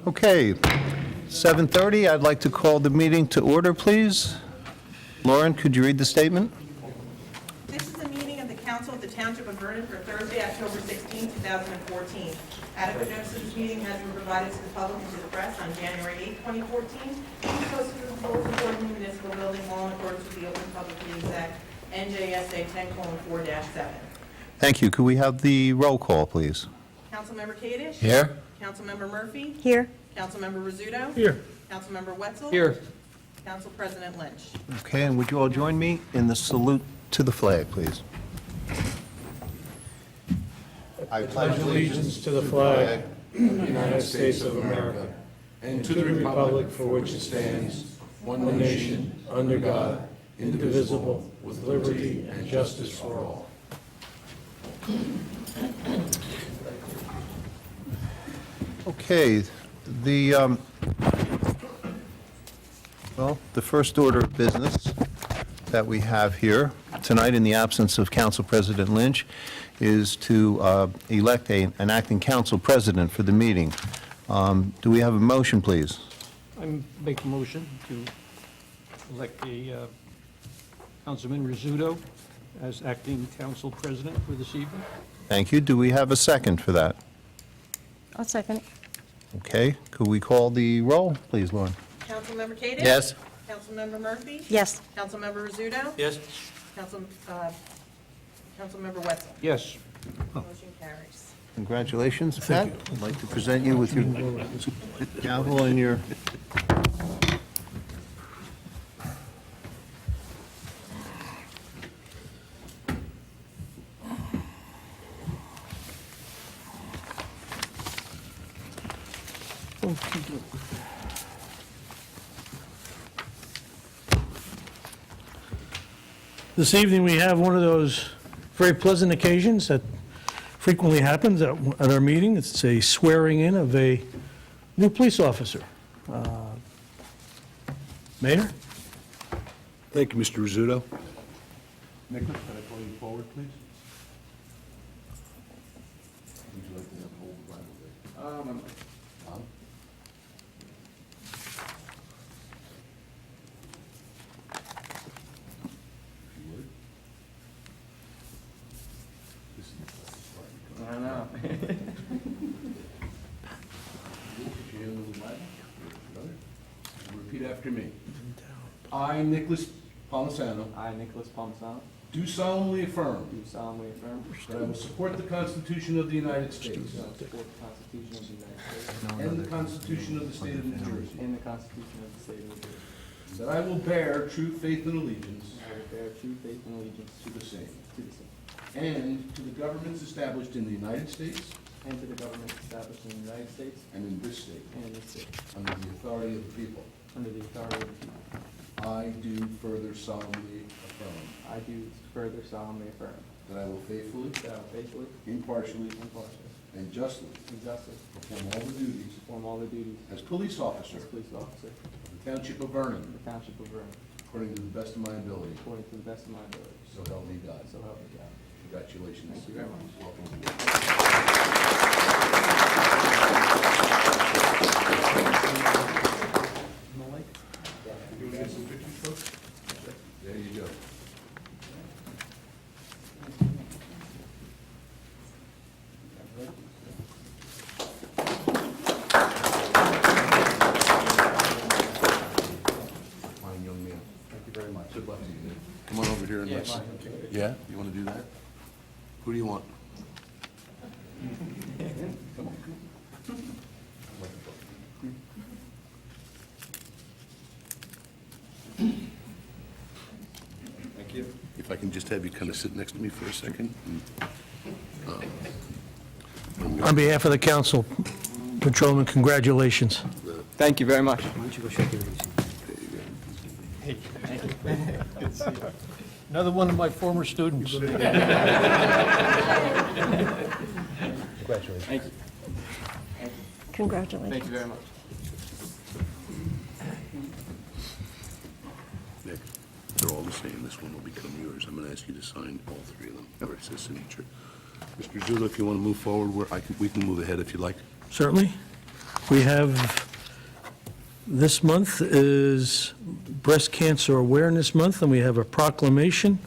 Okay, 7:30, I'd like to call the meeting to order, please. Lauren, could you read the statement? This is a meeting of the Council of the Township of Vernon for Thursday, October 16, 2014. Adequate notice of this meeting has been provided to the public and to the press on January 8, 2014. It was posted in the Bulletin Board of the Municipal Building, all in accordance with the Open Public Meetings Act, NJSA 10:4-7. Thank you. Could we have the roll call, please? Councilmember Kadesh? Here. Councilmember Murphy? Here. Councilmember Rizzuto? Here. Councilmember Wetzel? Here. Council President Lynch. Okay, and would you all join me in the salute to the flag, please? I Pledge allegiance to the flag of the United States of America and to the republic for which it stands, one nation, under God, indivisible, with liberty and justice for all. Okay, the first order of business that we have here tonight, in the absence of Council President Lynch, is to elect an acting council president for the meeting. Do we have a motion, please? I make a motion to elect a Councilman Rizzuto as acting council president for this evening. Thank you. Do we have a second for that? I'll second. Okay, could we call the roll, please, Lauren? Councilmember Kadesh? Yes. Councilmember Murphy? Yes. Councilmember Rizzuto? Yes. Councilmember Wetzel? Yes. Motion carries. Congratulations, Pat. I'd like to present you with your gavel and your... This evening, we have one of those very pleasant occasions that frequently happens at our meeting. It's a swearing in of a new police officer. Mayor? Thank you, Mr. Rizzuto. Nicholas, can I call you forward, please? Would you like to hold the Bible? Tom? If you would. This is I know. Put your hand on the Bible. Brother. Repeat after me. I, Nicholas Polisano, I, Nicholas Palmisano, do solemnly affirm do solemnly affirm that I will support the Constitution of the United States that I will support the Constitution of the United States and the Constitution of the State of New Jersey, and the Constitution of the State of New Jersey. that I will bear true faith and allegiance I will bear true faith and allegiance to the same to the same, and to the governments established in the United States and to the government established in the United States and in this state, and in this state, under the authority of the people. under the authority of the people. I do further solemnly affirm I do further solemnly affirm that I will faithfully, that I will faithfully, impartially, impartially, and justly and justly perform all the duties perform all the duties as police officer as police officer of the Township of Vernon, of the Township of Vernon, according to the best of my ability. according to the best of my ability. So help me God. So help me God. Congratulations. Thank you very much. Welcome aboard. You want to get some pictures, folks? There you go. Fine young man. Thank you very much. Good luck to you. Come on over here and let's. Yeah, you want to do that? Who do you want? Come on. Thank you. If I can just have you kind of sit next to me for a second. On behalf of the council, Patrolman, congratulations. Thank you very much. Another one of my former students. Thank you. Congratulations. Thank you very much. Nick, they're all the same. This one will become yours. I'm going to ask you to sign all three of them, where it says signature. Mr. Zulo, if you want to move forward, we can move ahead if you like. Certainly. We have, this month is Breast Cancer Awareness Month, and we have a proclamation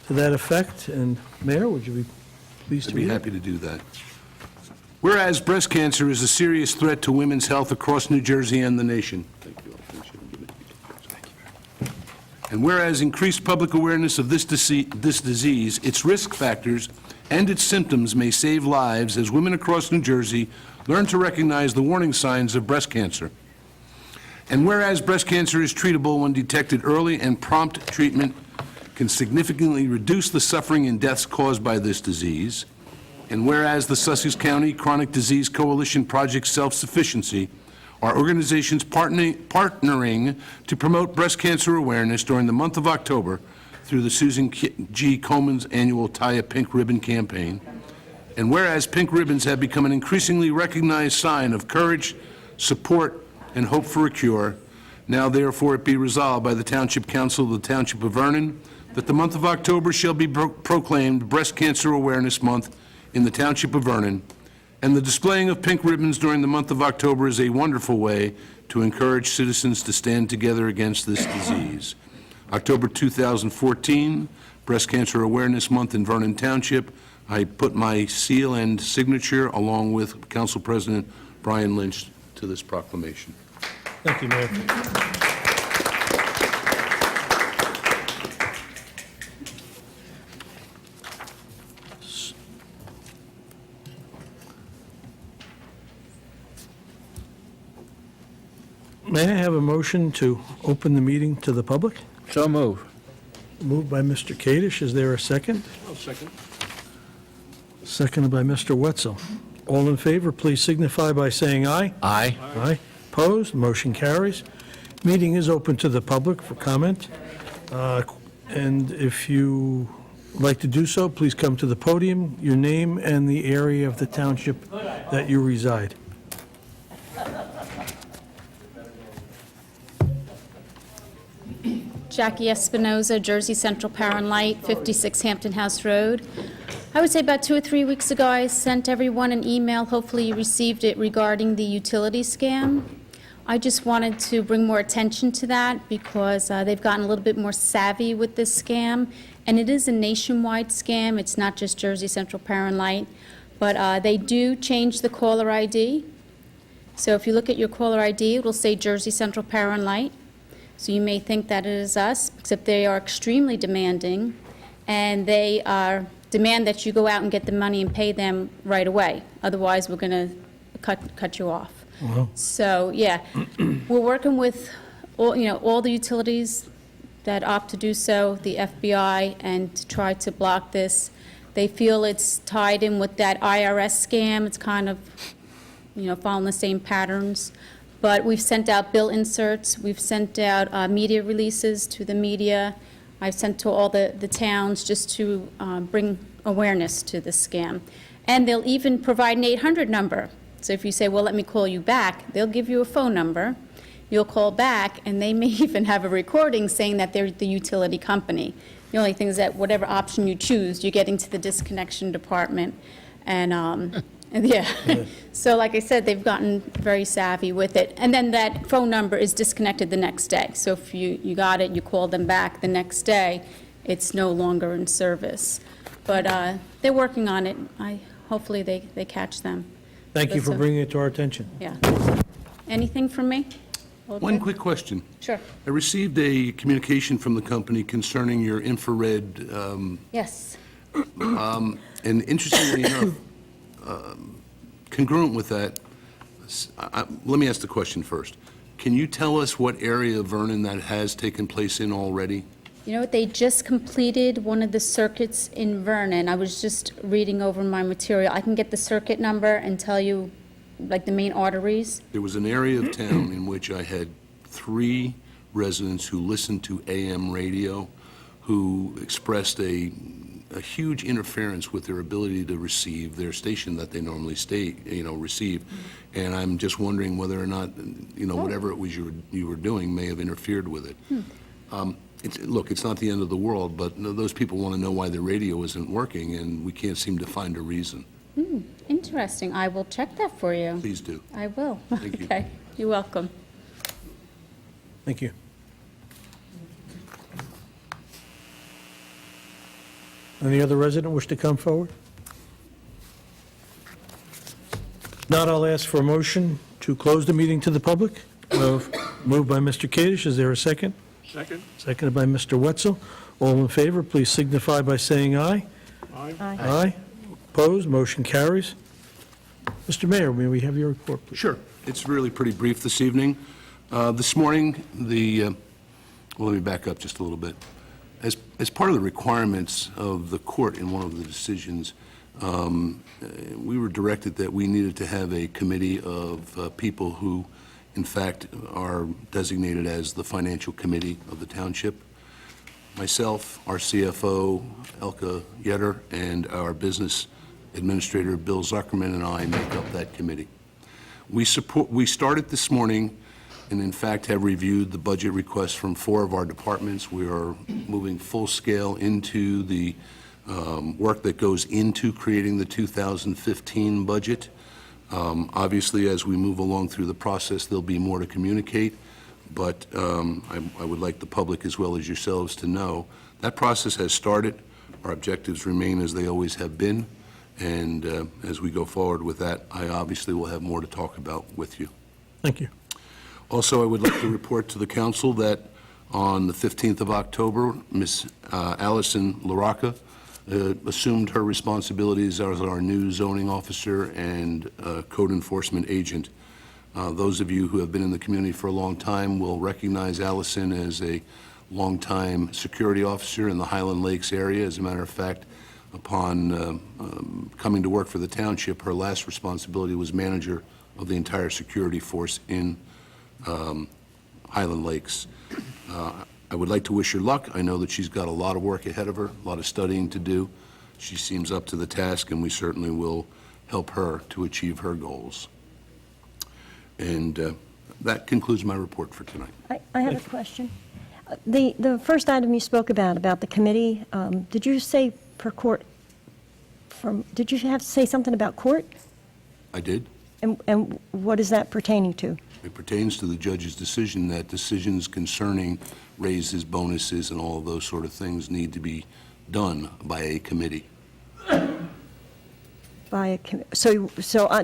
to that effect. And Mayor, would you be pleased I'd to be read it? happy to do that. Whereas breast cancer is a serious threat to women's health across New Jersey and the nation. Thank you. I'll finish it and give it to you. And whereas increased public awareness of this disease, its risk factors, and its symptoms may save lives as women across New Jersey learn to recognize the warning signs of breast cancer. And whereas breast cancer is treatable when detected early, and prompt treatment can significantly reduce the suffering and deaths caused by this disease. And whereas the Sussex County Chronic Disease Coalition Project Self-Sufficiency are organizations partnering to promote breast cancer awareness during the month of October through the Susan G. Komen's annual Tie a Pink Ribbon campaign. And whereas pink ribbons have become an increasingly recognized sign of courage, support, and hope for a cure, now therefore it be resolved by the Township Council of the Township of Vernon that the month of October shall be proclaimed Breast Cancer Awareness Month in the Township of Vernon, and the displaying of pink ribbons during the month of October is a wonderful way to encourage citizens to stand together against this disease. October 2014, Breast Cancer Awareness Month in Vernon Township. I put my seal and signature, along with Council President Brian Lynch, to this proclamation. Thank you, Mayor. May I have a motion to open the meeting to the public? So move. Moved by Mr. Kadesh. Is there a second? I'll second. Seconded by Mr. Wetzel. All in favor, please signify by saying aye. Aye. Aye. Opposed? Motion carries. Meeting is open to the public for comment. And if you would like to do so, please come to the podium, your name and the area of the township that you reside. Jackie Espinoza, Jersey Central Power and Light, 56 Hampton House Road. I would say about 2 or 3 weeks ago, I sent everyone an email, hopefully you received it, regarding the utility scam. I just wanted to bring more attention to that because they've gotten a little bit more savvy with this scam, and it is a nationwide scam. It's not just Jersey Central Power and Light, but they do change the caller ID. So if you look at your caller ID, it'll say Jersey Central Power and Light. So you may think that it is us, except they are extremely demanding, and they demand that you go out and get the money and pay them right away. Otherwise, we're going to cut you off. Wow. So, yeah, we're working with all the utilities that opt to do so, the FBI, and to try to block this. They feel it's tied in with that IRS scam. It's kind of, following the same patterns. But we've sent out bill inserts, we've sent out media releases to the media, I've sent to all the towns just to bring awareness to the scam. And they'll even provide an 800 number. So if you say, well, let me call you back, they'll give you a phone number, you'll call back, and they may even have a recording saying that they're the utility company. The only thing is that whatever option you choose, you're getting to the disconnection department. And yeah, so like I said, they've gotten very savvy with it. And then that phone number is disconnected the next day. So if you got it, you call them back the next day, it's no longer in service. But they're working on it. Hopefully they catch them. Thank you for So- bringing it to our attention. Yeah. Anything from me? All One good? quick question. Sure. I received a communication from the company concerning your infrared, Yes. and interestingly enough, congruent with that, let me ask the question first. Can you tell us what area of Vernon that has taken place in already? You know what, they just completed one of the circuits in Vernon. I was just reading over my material. I can get the circuit number and tell you, like, the main arteries. There was an area of town in which I had 3 residents who listened to AM radio who expressed a huge interference with their ability to receive their station that they normally receive. And I'm just wondering whether or not, whatever it was you were doing may have interfered with it. Look, it's not the end of the world, but those people want to know why their radio isn't working, and we can't seem to find a reason. Interesting. I will check that for you. Please do. I will. Thank you. Okay, you're welcome. Thank you. Any other resident wish to come forward? Not, I'll ask for a motion to close the meeting to the public. Moved by Mr. Kadesh. Is there a second? Second? Seconded by Mr. Wetzel. All in favor, please signify by saying aye. Aye. Aye. Opposed, motion carries. Mr. Mayor, may we have your report, please? Sure. It's really pretty brief this evening. This morning, well, let me back up just a little bit. As part of the requirements of the court in one of the decisions, we were directed that we needed to have a committee of people who, in fact, are designated as the financial committee of the township. Myself, our CFO, Elka Yetter, and our business administrator, Bill Zuckerman, and I make up that committee. We started this morning and in fact have reviewed the budget requests from 4 of our departments. We are moving full scale into the work that goes into creating the 2015 budget. Obviously, as we move along through the process, there'll be more to communicate, but I would like the public as well as yourselves to know that process has started. Our objectives remain as they always have been, and as we go forward with that, I obviously will have more to talk about with you. Thank you. Also, I would like to report to the council that on the 15th of October, Ms. Allison LaRocca assumed her responsibilities as our new zoning officer and code enforcement agent. Those of you who have been in the community for a long time will recognize Allison as a longtime security officer in the Highland Lakes area. As a matter of fact, upon coming to work for the township, her last responsibility was manager of the entire security force in Highland Lakes. I would like to wish her luck. I know that she's got a lot of work ahead of her, a lot of studying to do. She seems up to the task, and we certainly will help her to achieve her goals. And that concludes my report for tonight. I have a question. The first item you spoke about the committee, did you say for court, did you have to say something about court? I did. And what is that pertaining to? It pertains to the judge's decision that decisions concerning raises, bonuses, and all of those sort of things need to be done by a committee. So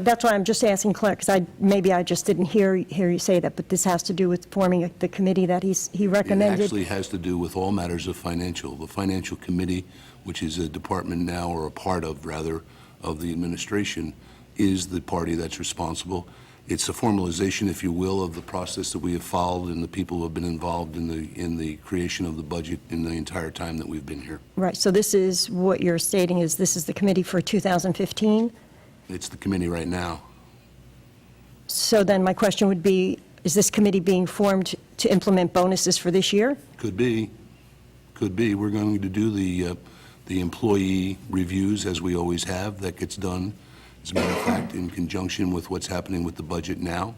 that's why I'm just asking Clark, because maybe I just didn't hear you say that, but this has to do with forming the committee that he recommended? It actually has to do with all matters of financial. The financial committee, which is a department now, or a part of, rather, of the administration, is the party that's responsible. It's a formalization, if you will, of the process that we have followed and the people who have been involved in the creation of the budget in the entire time that we've been here. Right, so this is what you're stating is this is the committee for 2015? It's the committee right now. So then my question would be, is this committee being formed to implement bonuses for this year? Could be. Could be. We're going to do the employee reviews, as we always have. That gets done, as a matter of fact, in conjunction with what's happening with the budget now,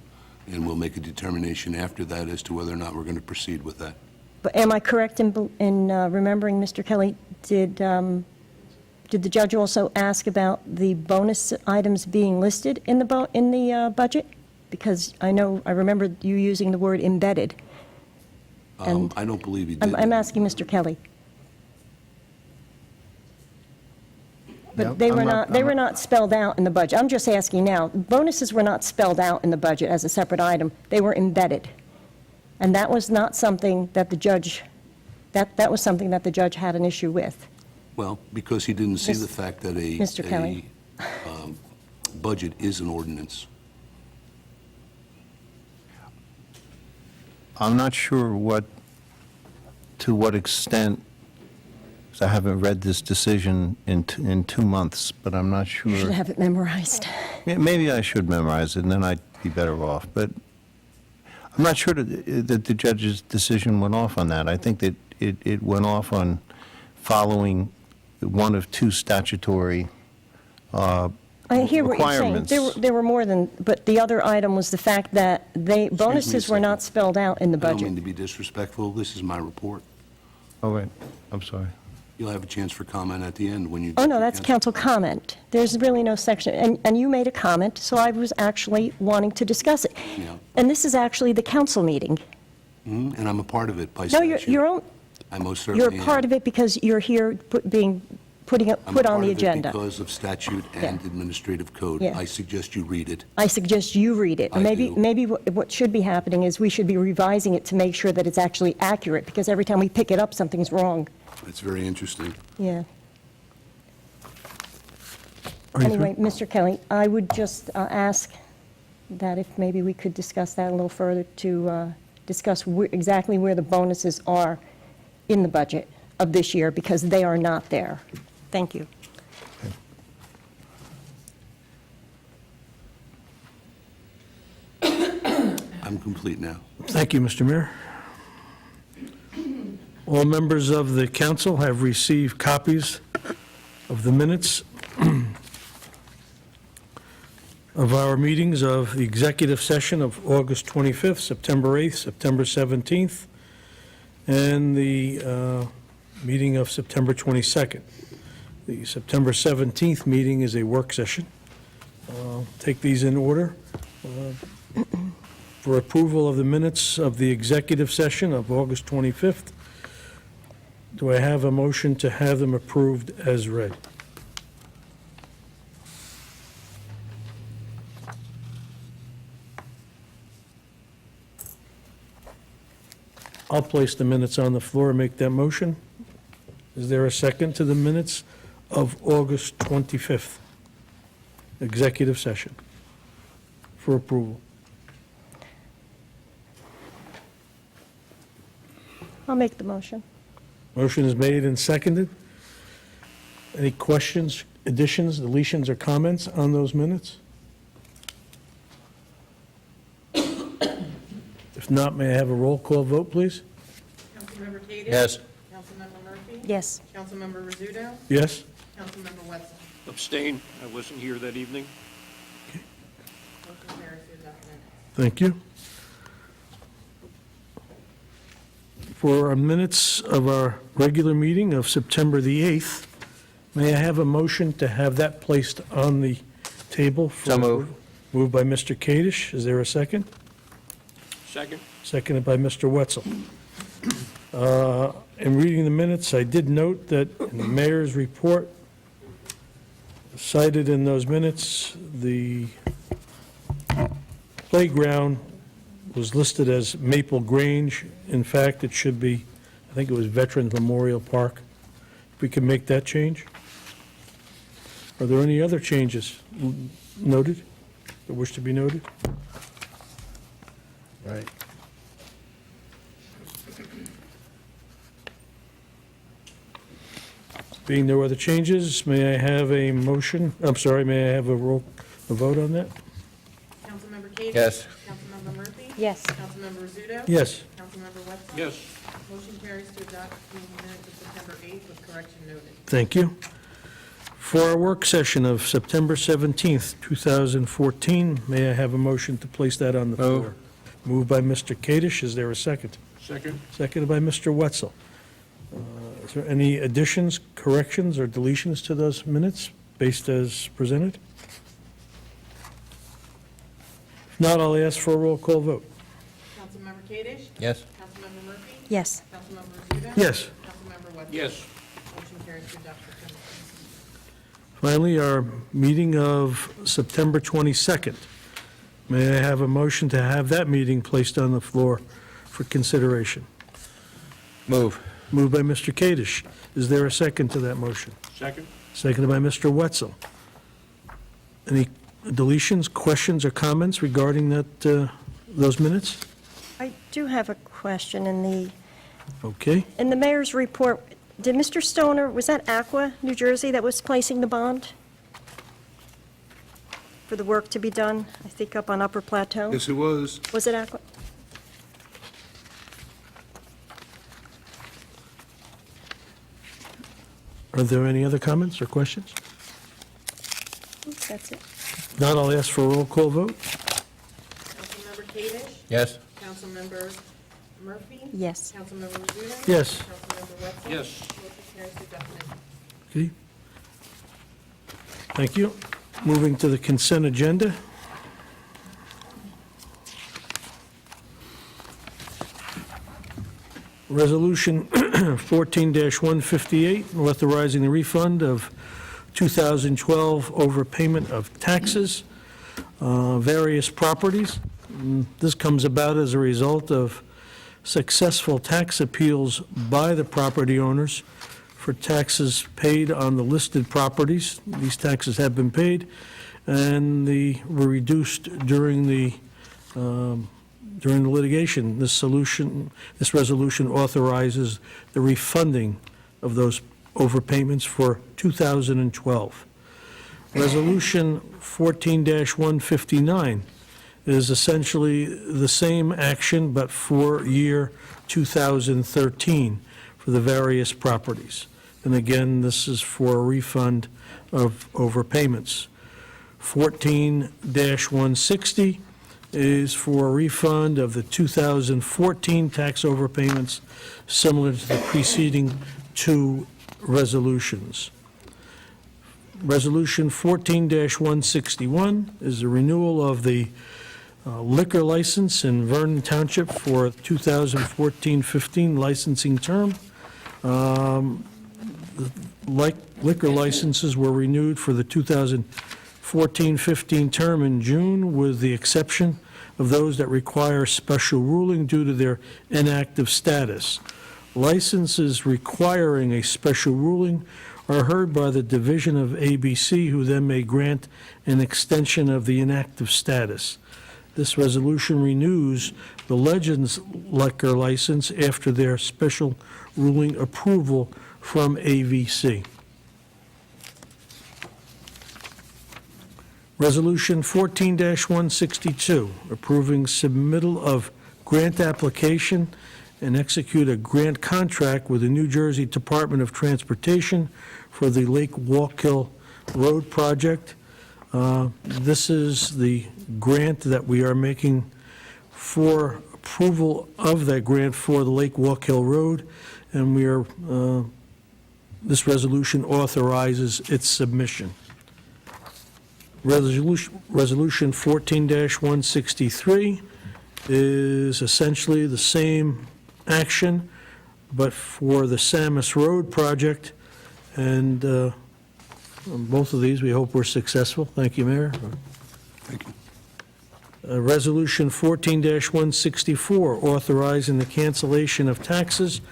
and we'll make a determination after that as to whether or not we're going to proceed with that. But am I correct in remembering, Mr. Kelly, did the judge also ask about the bonus items being listed in the budget? Because I remember you using the word embedded. And I don't believe he did. I'm asking Mr. Kelly. Yeah, But they were not spelled out in the budget. I'm just asking now, bonuses were not spelled out in the budget as a separate item. They were embedded. And that was not something that the judge, that was something that the judge had an issue with. Well, because he didn't see Mis- the fact that Mr. Kelly. Budget is an ordinance. I'm not sure to what extent, because I haven't read this decision in 2 months, but I'm not sure. You should have it memorized. Yeah, maybe I should memorize it, and then I'd be better off. But I'm not sure that the judge's decision went off on that. I think that it went off on following one of 2 statutory I hear what you're saying. requirements. There were more than, but the other item was the fact that bonuses were not spelled out in the I don't mean budget. to be disrespectful. This is my report. Oh, wait, I'm sorry. You'll have a chance for comment at the end when you... Oh, no, that's council comment. There's really no section, and you made a comment, so I was actually wanting to discuss it. Yeah. And this is actually the council meeting. And I'm a part of it by No, statute. I most certainly you're am. part of it because you're here put on the agenda. I'm part of it because of statute and Yeah. administrative code. Yeah. I suggest you read it. I suggest you read it. I do. Maybe what should be happening is we should be revising it to make sure that it's actually accurate, because every time we pick it up, something's wrong. It's very interesting. Yeah. Anyway, Mr. Kelly, I would just ask that if maybe we could discuss that a little further, to discuss exactly where the bonuses are in the budget of this year, because they are not there. Thank you. I'm complete now. Thank you, Mr. Mayor. All members of the council have received copies of the minutes of our meetings of the executive session of August 25th, September 8th, September 17th, and the meeting of September 22nd. The September 17th meeting is a work session. Take these in order. For approval of the minutes of the executive session of August 25th, do I have a motion to have them approved as read? I'll place the minutes on the floor and make that motion. Is there a second to the minutes of August 25th, executive session, for approval? I'll make the motion. Motion is made and seconded. Any questions, additions, deletions, or comments on those minutes? If not, may I have a roll call vote, please? Councilmember Cadish? Yes. Councilmember Murphy? Yes. Councilmember Rizzuto? Yes? Councilmember Wetzel? Abstain. I wasn't here that evening. Motion carries to adopt minutes. Thank you. For our minutes of our regular meeting of September the 8th, may I have a motion to have that placed on the table? So moved. Moved by Mr. Kadish. Is there a second? Second? Seconded by Mr. Wetzel. In reading the minutes, I did note that in the mayor's report, cited in those minutes, the playground was listed as Maple Grange. In fact, it should be, I think it was Veterans Memorial Park. If we can make that change? Are there any other changes noted, that wish to be noted? Right. Being no other changes, may I have a motion, may I have a vote on that? Councilmember Cadish? Yes. Councilmember Murphy? Yes. Councilmember Rizzuto? Yes. Councilmember Wetzel? Yes. Motion carries to adopt the minutes of September 8th with correction noted. Thank you. For our work session of September 17th, 2014, may I have a motion to place that on the floor? Move. Moved by Mr. Kadish. Is there a second? Second? Seconded by Mr. Wetzel. Is there any additions, corrections, or deletions to those minutes based as presented? If not, I'll ask for a roll call vote. Councilmember Cadish? Yes. Councilmember Murphy? Yes. Councilmember Rizzuto? Yes. Councilmember Wetzel? Yes. Motion carries to adopt the minutes. Finally, our meeting of September 22nd. May I have a motion to have that meeting placed on the floor for consideration? Move. Moved by Mr. Kadish. Is there a second to that motion? Second? Seconded by Mr. Wetzel. Any deletions, questions, or comments regarding those minutes? I do have a question Okay. in the mayor's report. Did Mr. Stoner, was that Aqua, New Jersey, that was placing the bond for the work to be done, I think up on Upper Plateau? Yes, it was. Was it Aqua? Are there any other comments or questions? That's it. If not, I'll ask for a roll call vote. Councilmember Cadish? Yes. Councilmember Murphy? Yes. Councilmember Rizzuto? Yes. Councilmember Wetzel? Yes. Motion carries to adopt Okay. Thank you. Moving to the consent agenda. Resolution 14-158, authorizing the refund of 2012 overpayment of taxes, various properties. This comes about as a result of successful tax appeals by the property owners for taxes paid on the listed properties. These taxes have been paid, and they were reduced during the litigation. This resolution authorizes the refunding of those overpayments for 2012. Resolution 14-159 is essentially the same action, but for year 2013 for the various properties. And again, this is for a refund of overpayments. 14-160 is for a refund of the 2014 tax overpayments, similar to the preceding two resolutions. Resolution 14-161 is a renewal of the liquor license in Vernon Township for 2014-15 licensing term. Liquor licenses were renewed for the 2014-15 term in June, with the exception of those that require special ruling due to their inactive status. Licenses requiring a special ruling are heard by the Division of ABC, who then may grant an extension of the inactive status. This resolution renews the Legends liquor license after their special ruling approval from AVC. Resolution 14-162, approving submittal of grant application and execute a grant contract with the New Jersey Department of Transportation for the Lake Wallkill Road project. This is the grant that we are making for approval of that grant for the Lake Wallkill Road, and we are, this resolution authorizes its submission. Resolution 14-163 is essentially the same action, but for the Samus Road project, and on both of these, we hope we're successful. Thank you, Mayor. Thank you. Resolution 14-164, authorizing the cancellation of taxes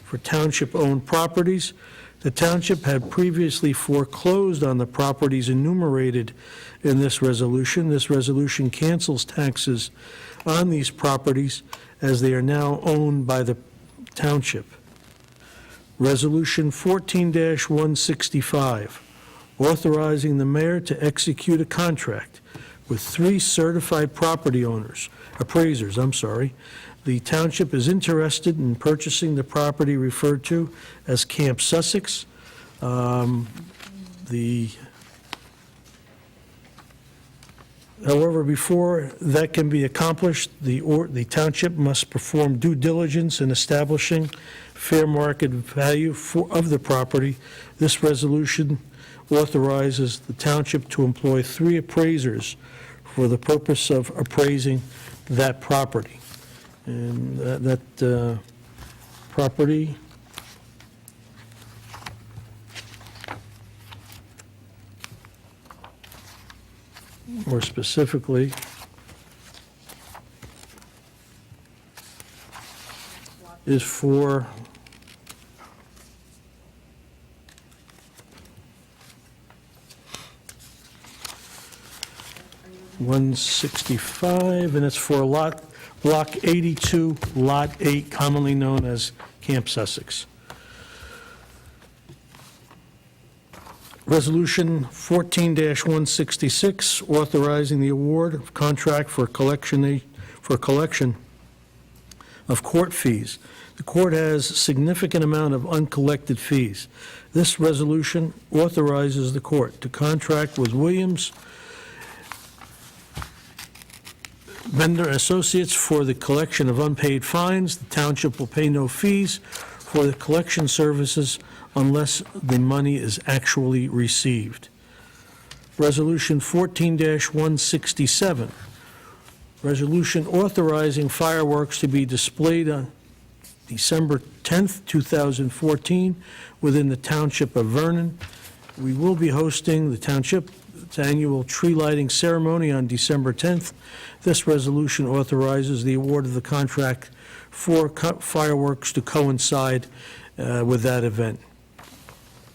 for township-owned properties. The township had previously foreclosed on the properties enumerated in this resolution. This resolution cancels taxes on these properties as they are now owned by the township. Resolution 14-165, authorizing the mayor to execute a contract with 3 certified property owners, appraisers. The township is interested in purchasing the property referred to as Camp Sussex. However, before that can be accomplished, the township must perform due diligence in establishing fair market value of the property. This resolution authorizes the township to employ 3 appraisers for the purpose of appraising that property. And that property more specifically is for $165, and it's for Block 82, Lot 8, commonly known as Camp Sussex. Resolution 14-166, authorizing the award of contract for collection of court fees. The court has a significant amount of uncollected fees. This resolution authorizes the court to contract with Williams Vendor Associates for the collection of unpaid fines. The township will pay no fees for the collection services unless the money is actually received. Resolution 14-167, resolution authorizing fireworks to be displayed on December 10th, 2014, within the Township of Vernon. We will be hosting the township's annual tree lighting ceremony on December 10th. This resolution authorizes the award of the contract for fireworks to coincide with that event.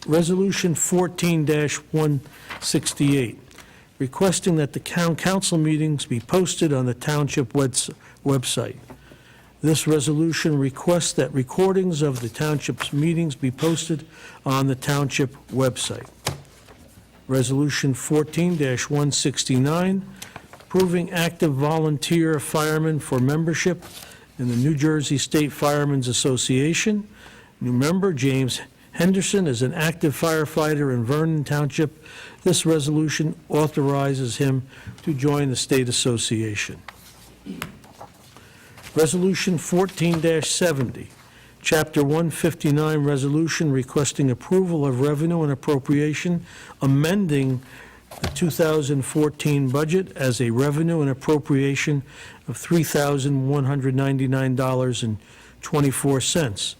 Resolution 14-168, requesting that the town council meetings be posted on the township website. This resolution requests that recordings of the township's meetings be posted on the township website. Resolution 14-169, approving active volunteer firemen for membership in the New Jersey State Firemen's Association. New member James Henderson is an active firefighter in Vernon Township. This resolution authorizes him to join the state association. Resolution 14-70, Chapter 159 resolution requesting approval of revenue and appropriation, amending the 2014 budget as a revenue and appropriation of $3,199.24.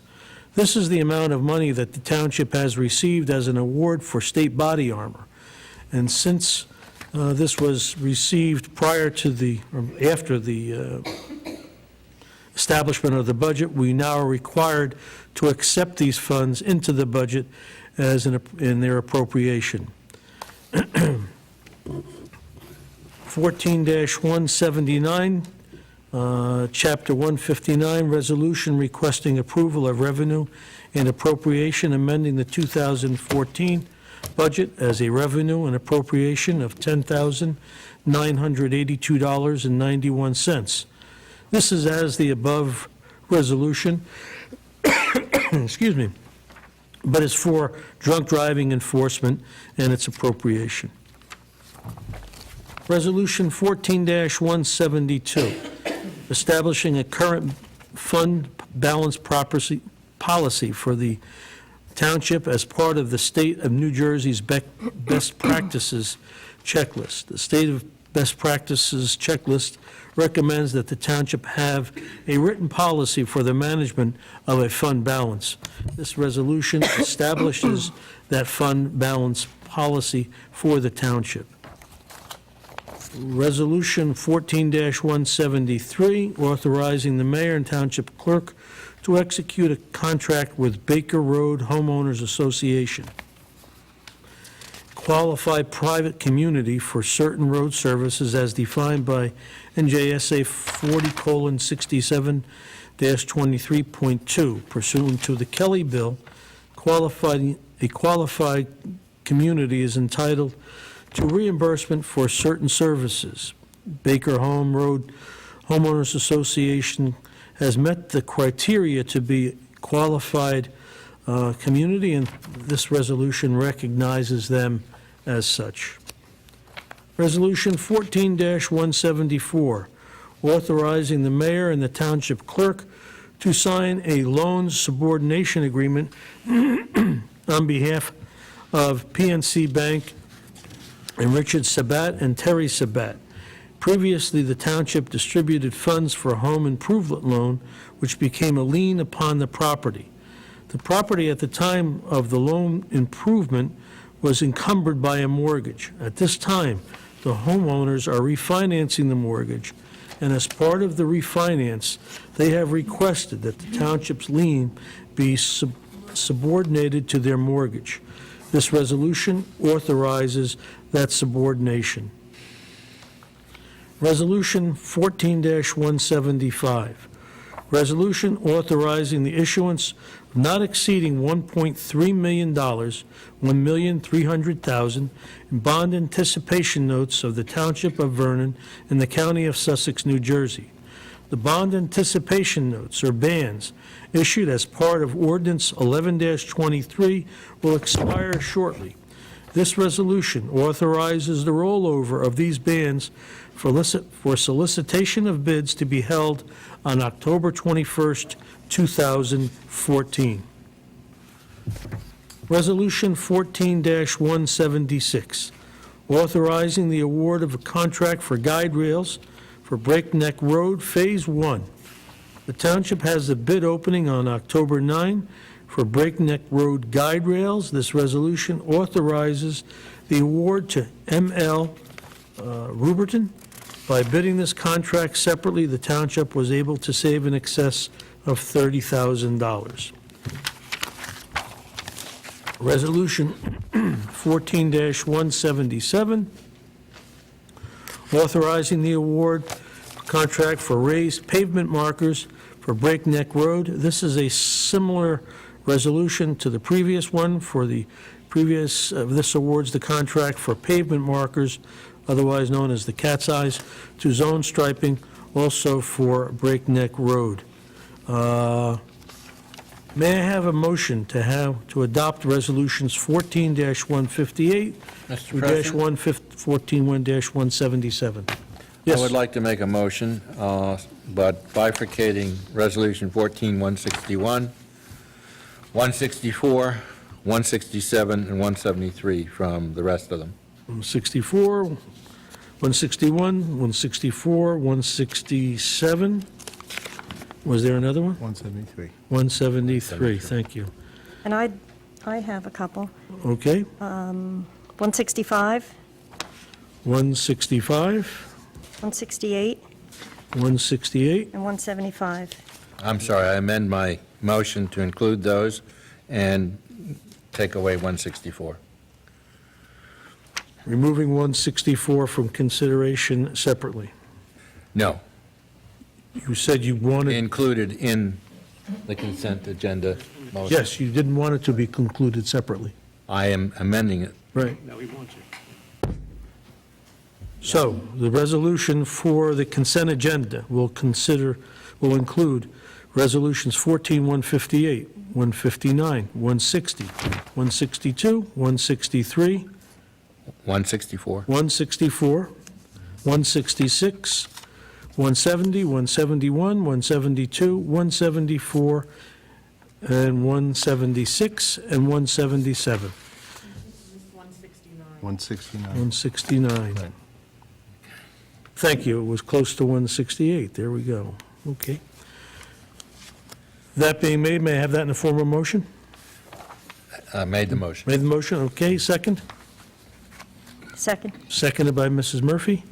This is the amount of money that the township has received as an award for state body armor. And since this was received prior to or after the establishment of the budget, we now are required to accept these funds into the budget as in their appropriation. 14-179, Chapter 159, resolution requesting approval of revenue and appropriation, amending the 2014 budget as a revenue and appropriation of $10,982.91. This is as the above resolution, excuse me, but it's for drunk driving enforcement and its appropriation. Resolution 14-172, establishing a current fund balance policy for the township as part of the State of New Jersey's best practices checklist. The State of Best Practices checklist recommends that the township have a written policy for the management of a fund balance. This resolution establishes that fund balance policy for the township. Resolution 14-173, authorizing the mayor and township clerk to execute a contract with Baker Road Homeowners Association, qualified private community for certain road services as defined by NJSA 40:67-23.2 pursuant to the Kelly Bill. A qualified community is entitled to reimbursement for certain services. Baker Home Road Homeowners Association has met the criteria to be qualified community, and this resolution recognizes them as such. Resolution 14-174, authorizing the mayor and the township clerk to sign a loan subordination agreement on behalf of PNC Bank and Richard Sabat and Terry Sabat. Previously, the township distributed funds for a home improvement loan, which became a lien upon the property. The property at the time of the loan improvement was encumbered by a mortgage. At this time, the homeowners are refinancing the mortgage, and as part of the refinance, they have requested that the township's lien be subordinated to their mortgage. This resolution authorizes that subordination. Resolution 14-175, resolution authorizing the issuance of not exceeding $1.3 million, $1,300,000, in bond anticipation notes of the Township of Vernon in the County of Sussex, New Jersey. The bond anticipation notes, or bands, issued as part of Ordinance 11-23 will expire shortly. This resolution authorizes the rollover of these bands for solicitation of bids to be held on October 21st, 2014. Resolution 14-176, authorizing the award of a contract for guide rails for Breakneck Road Phase 1. The township has a bid opening on October 9 for Breakneck Road guide rails. This resolution authorizes the award to M.L. Ruberton. By bidding this contract separately, the township was able to save in excess of $30,000. Resolution 14-177, authorizing the award contract for raised pavement markers for Breakneck Road. This is a similar resolution to the previous one. For the previous, this awards the contract for pavement markers, otherwise known as the cat's eyes, to zone striping, also for Breakneck Road. May I have a motion to adopt resolutions 14-158 through Mr. President? 14-177? I Yes. would like to make a motion, but bifurcating Resolution 14-161, 164, 167, and 173 from the rest of them. 64, 161, 164, 167. Was there another one? 173. 173, thank you. And I have a couple. Okay, 165, 165, 168, 168, and 175. I'm sorry, I amend my motion to include those and take away 164. removing 164 from consideration separately. No, You said you wanted, included in the consent agenda motion. yes, you didn't want it to be concluded separately. I am amending it. Right. Now he wants it. So, the resolution for the consent agenda will include resolutions 14-158, 159, 160, 162, 163, 164. 164, 166, 170, 171, 172, 174, and 176, and 177. 169. 169. 169. Right. Thank you, it was close to 168, there we go, okay. That being made, may I have that in the form of motion? Made the motion. Made the motion, okay, second? Second. Seconded by Mrs. Murphy.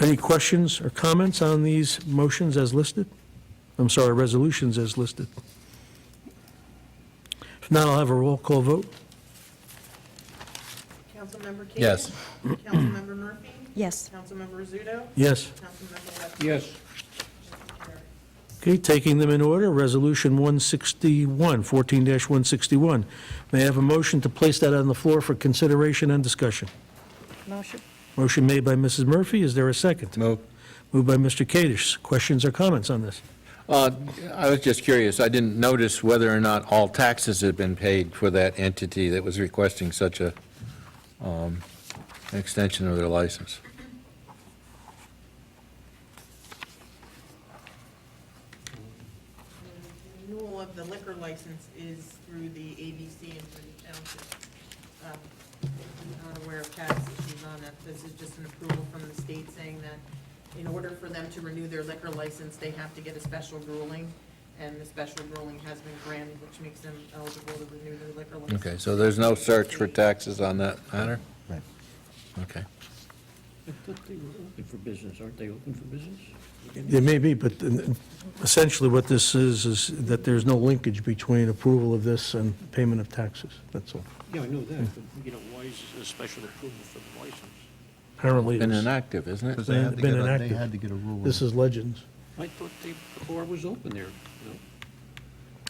Any questions or comments on these motions as listed? I'm sorry, resolutions as listed. If not, I'll have a roll call vote. Councilmember Cadish? Yes. Councilmember Murphy? Yes. Councilmember Rizzuto? Yes. Councilmember Wetzel? Yes. Okay, taking them in order, Resolution 161, 14-161. May I have a motion to place that on the floor for consideration and discussion? Motion. Motion made by Mrs. Murphy, is there a second? Move. Moved by Mr. Kadish. Questions or comments on this? I was just curious, I didn't notice whether or not all taxes had been paid for that entity that was requesting such a extension of their license. Renewal of the liquor license is through the ABC and through the township. I'm not aware of tax issues on that. This is just an approval from the state saying that in order for them to renew their liquor license, they have to get a special ruling, and the special ruling has been granted, which makes them eligible to renew their liquor license. Okay, so there's no search for taxes on that matter? Right. Okay. I thought they were open for business. Aren't they open for business? It may be, but essentially what this is that there's no linkage between approval of this and payment of taxes, that's all. Yeah, I know that, but, why is this a special approval for the license? Apparently Been it's, inactive, isn't it? Because they had to Been get a- they inactive. had to get a rule. this is legends. I thought the bar was open there.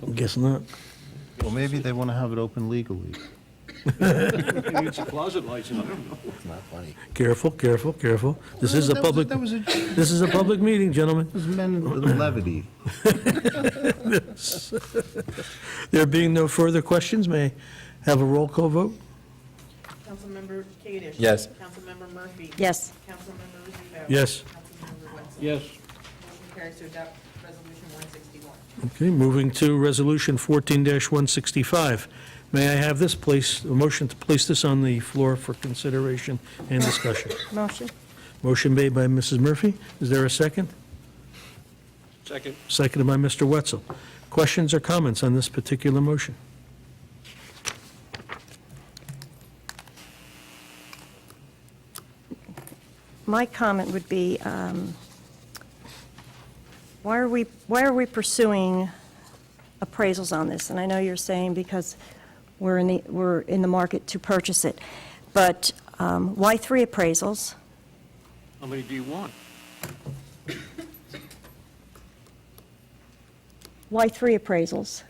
No? Guess not. Well, maybe they want to have it open legally. Maybe it's a closet license, I don't know. It's not funny. Careful, careful, careful. This is a That was public, That was a, it this is a public meeting, gentlemen. was meant in levity. There being no further questions, may I have a roll call vote? Councilmember Cadish? Yes. Councilmember Murphy? Yes. Councilmember Rizzuto? Yes. Councilmember Wetzel? Yes. Motion carries to adopt resolution 161. Okay, moving to Resolution 14-165. May I have this place, a motion to place this on the floor for consideration and discussion? Motion? Motion made by Mrs. Murphy. Is there a second? Second. Seconded by Mr. Wetzel. Questions or comments on this particular motion? My comment would be, why are we pursuing appraisals on this? And I know you're saying because we're in the market to purchase it, but why 3 appraisals? How many do you want? Why 3 appraisals?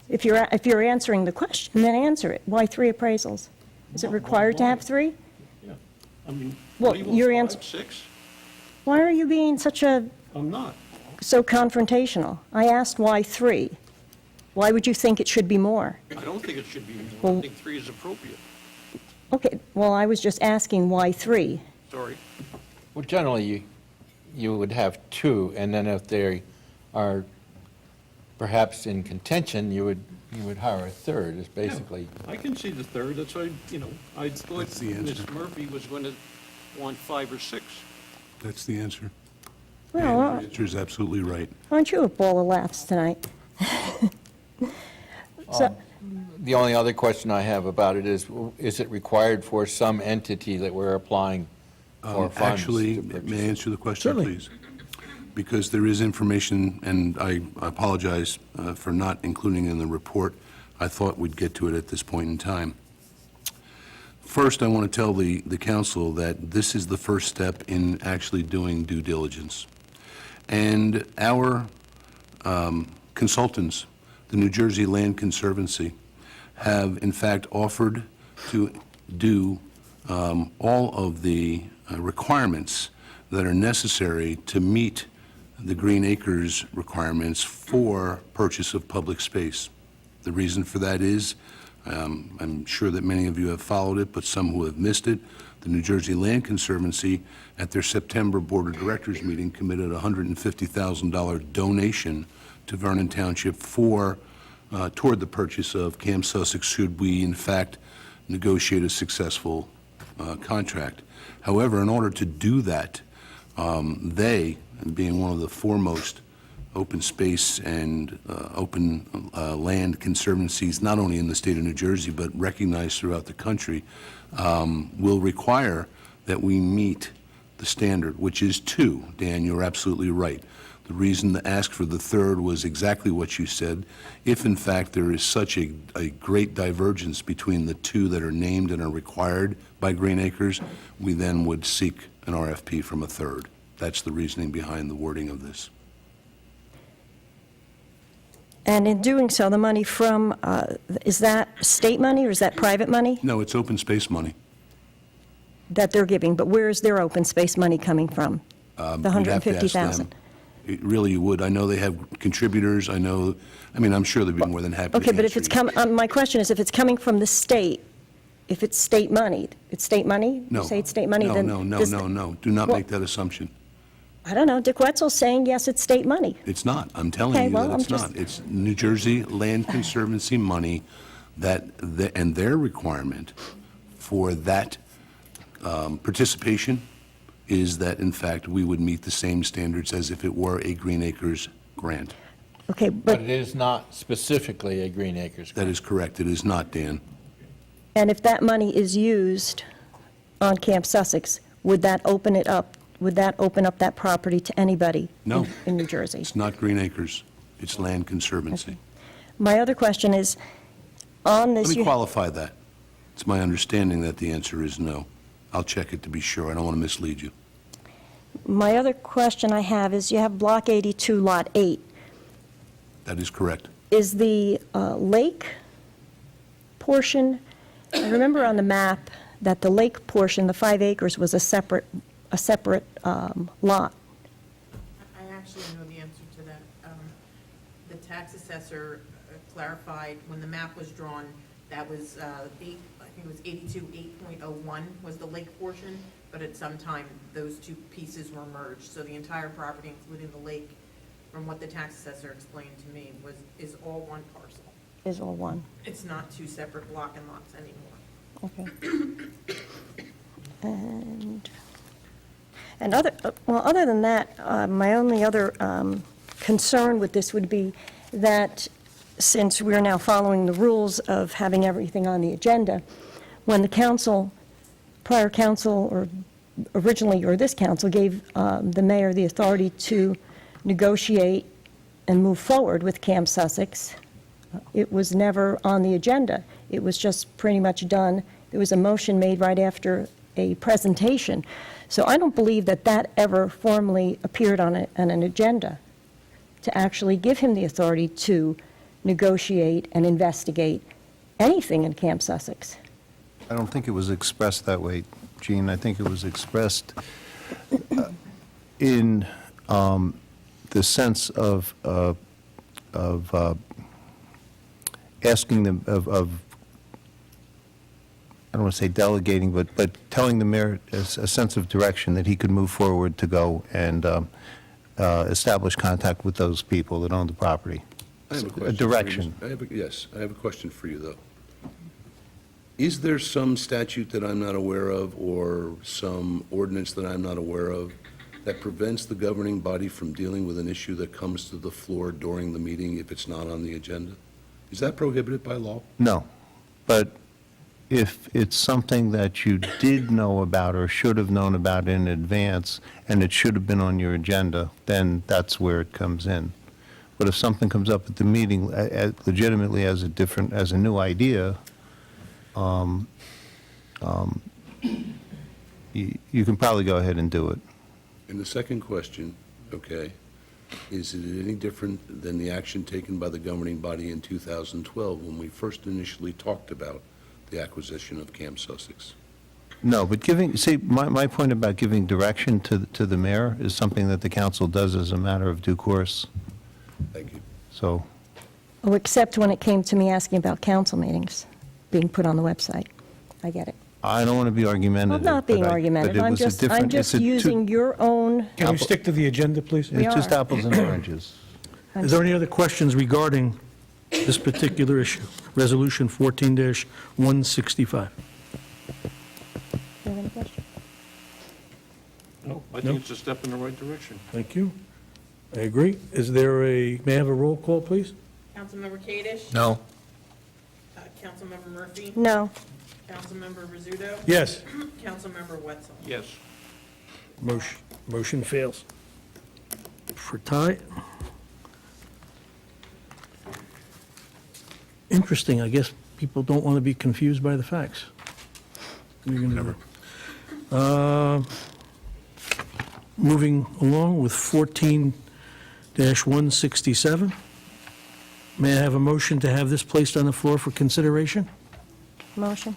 If you're answering the question, then answer it. Why 3 appraisals? Is it required to have 3? Yeah. I mean, Well, what do you want, your 5, answer- 6? Why are you being I'm not. so confrontational? I asked why 3. Why would you think it should be more? I don't think it should be more. Well- I think 3 is appropriate. Okay, well, I was just asking why 3. Sorry. Well, generally, you would have 2, and then if they are perhaps in contention, you would hire a third, is basically. I can see the 3rd. That's why, I thought That's the answer. Ms. Murphy was going to want 5 or 6. That's the answer. Well, The answer is absolutely right. aren't you a ball of laughs tonight? So, The only other question I have about it is it required for some entity that we're applying for funds? Actually, to purchase may I it? answer the question, Certainly. please? Because there is information, and I apologize for not including it in the report. I thought we'd get to it at this point in time. First, I want to tell the council that this is the first step in actually doing due diligence. And our consultants, the New Jersey Land Conservancy, have in fact offered to do all of the requirements that are necessary to meet the Green Acres requirements for purchase of public space. The reason for that is, I'm sure that many of you have followed it, but some who have missed it, the New Jersey Land Conservancy, at their September Board of Directors meeting, committed a $150,000 donation to Vernon Township toward the purchase of Camp Sussex, should we, in fact, negotiate a successful contract. However, in order to do that, they, being one of the foremost open space and open land conservancies, not only in the state of New Jersey, but recognized throughout the country, will require that we meet the standard, which is 2. Dan, you're absolutely right. The reason to ask for the 3rd was exactly what you said. If, in fact, there is such a great divergence between the 2 that are named and are required by Green Acres, we then would seek an RFP from a 3rd. That's the reasoning behind the wording of this. and in doing so, the money from, is that state money or is that private money No, it's open space money. that they're giving? But where is their open space money coming from? The You'd have to ask 150,000? them. Really, you would. I know they have contributors. I'm sure they'd be more than happy to Okay, but if answer it's you. my question is, if it's coming from the state, if it's state money, it's state money? No. You say it's state money, then... No. Do not Well- make that assumption. I don't know, Dick Wetzel's saying, yes, it's state money. It's not. I'm telling Okay, you well, that I'm it's just- not. It's New Jersey Land Conservancy money and their requirement for that participation is that, in fact, we would meet the same standards as if it were a Green Acres grant. Okay, But but, it is not specifically a Green Acres That is correct. It is not, Dan. and if that money is used on Camp Sussex, would that open it up? Would that open up that property to anybody? No. In New Jersey? It's not Green Acres. It's Land Conservancy. My other question is, on this... Let me you- qualify that. It's my understanding that the answer is no. I'll check it to be sure. I don't want to mislead you. My other question I have is, you have Block 82, Lot 8. That is correct. Is the lake portion, I remember on the map that the lake portion, the 5 acres, was a separate lot. I actually know the answer to that. The tax assessor clarified when the map was drawn, that was I think it was 82, 8.01 was the lake portion, but at some time, those two pieces were merged. So the entire property, including the lake, from what the tax assessor explained to me, is all one parcel. Is all one. It's not two separate block and lots anymore. Okay. And other than that, my only other concern with this would be that since we're now following the rules of having everything on the agenda, when the prior council, or originally, or this council, gave the mayor the authority to negotiate and move forward with Camp Sussex, it was never on the agenda. It was just pretty much done. There was a motion made right after a presentation. So I don't believe that that ever formally appeared on an agenda to actually give him the authority to negotiate and investigate anything in Camp Sussex. I don't think it was expressed that way, Gene. I think it was expressed in the sense of asking them, I don't want to say delegating, but telling the mayor a sense of direction that he could move forward to go and establish contact with those people that own the property. I have a A question. direction. Yes, I have a question for you, though. Is there some statute that I'm not aware of, or some ordinance that I'm not aware of, that prevents the governing body from dealing with an issue that comes to the floor during the meeting if it's not on the agenda? Is that prohibited by law? No, but if it's something that you did know about or should have known about in advance, and it should have been on your agenda, then that's where it comes in. But if something comes up at the meeting legitimately as a new idea, you can probably go ahead and do it. And the second question, okay, is it any different than the action taken by the governing body in 2012 when we first initially talked about the acquisition of Camp Sussex? No, but my point about giving direction to the mayor is something that the council does as a matter of due course. Thank you. So, Oh, except when it came to me asking about council meetings being put on the website. I get it. I don't want to be argumentative. I'm not being but argumentative. it I'm was a just different- it's a two- using your own, Can we stick to the agenda, please? We It's just are. apples and oranges. Is there any other questions regarding this particular issue? Resolution 14-165. You have any questions? No, I No? think it's a step in the right direction. Thank you. I agree. Is there may I have a roll call, please? Councilmember Kadesh? No. Councilmember Murphy? No. Councilmember Rizzuto? Yes. Councilmember Wetzel? Yes. Motion fails. For tie. Interesting, I guess people don't want to be confused by the facts. Never. Moving along with 14-167. May I have a motion to have this placed on the floor for consideration? Motion?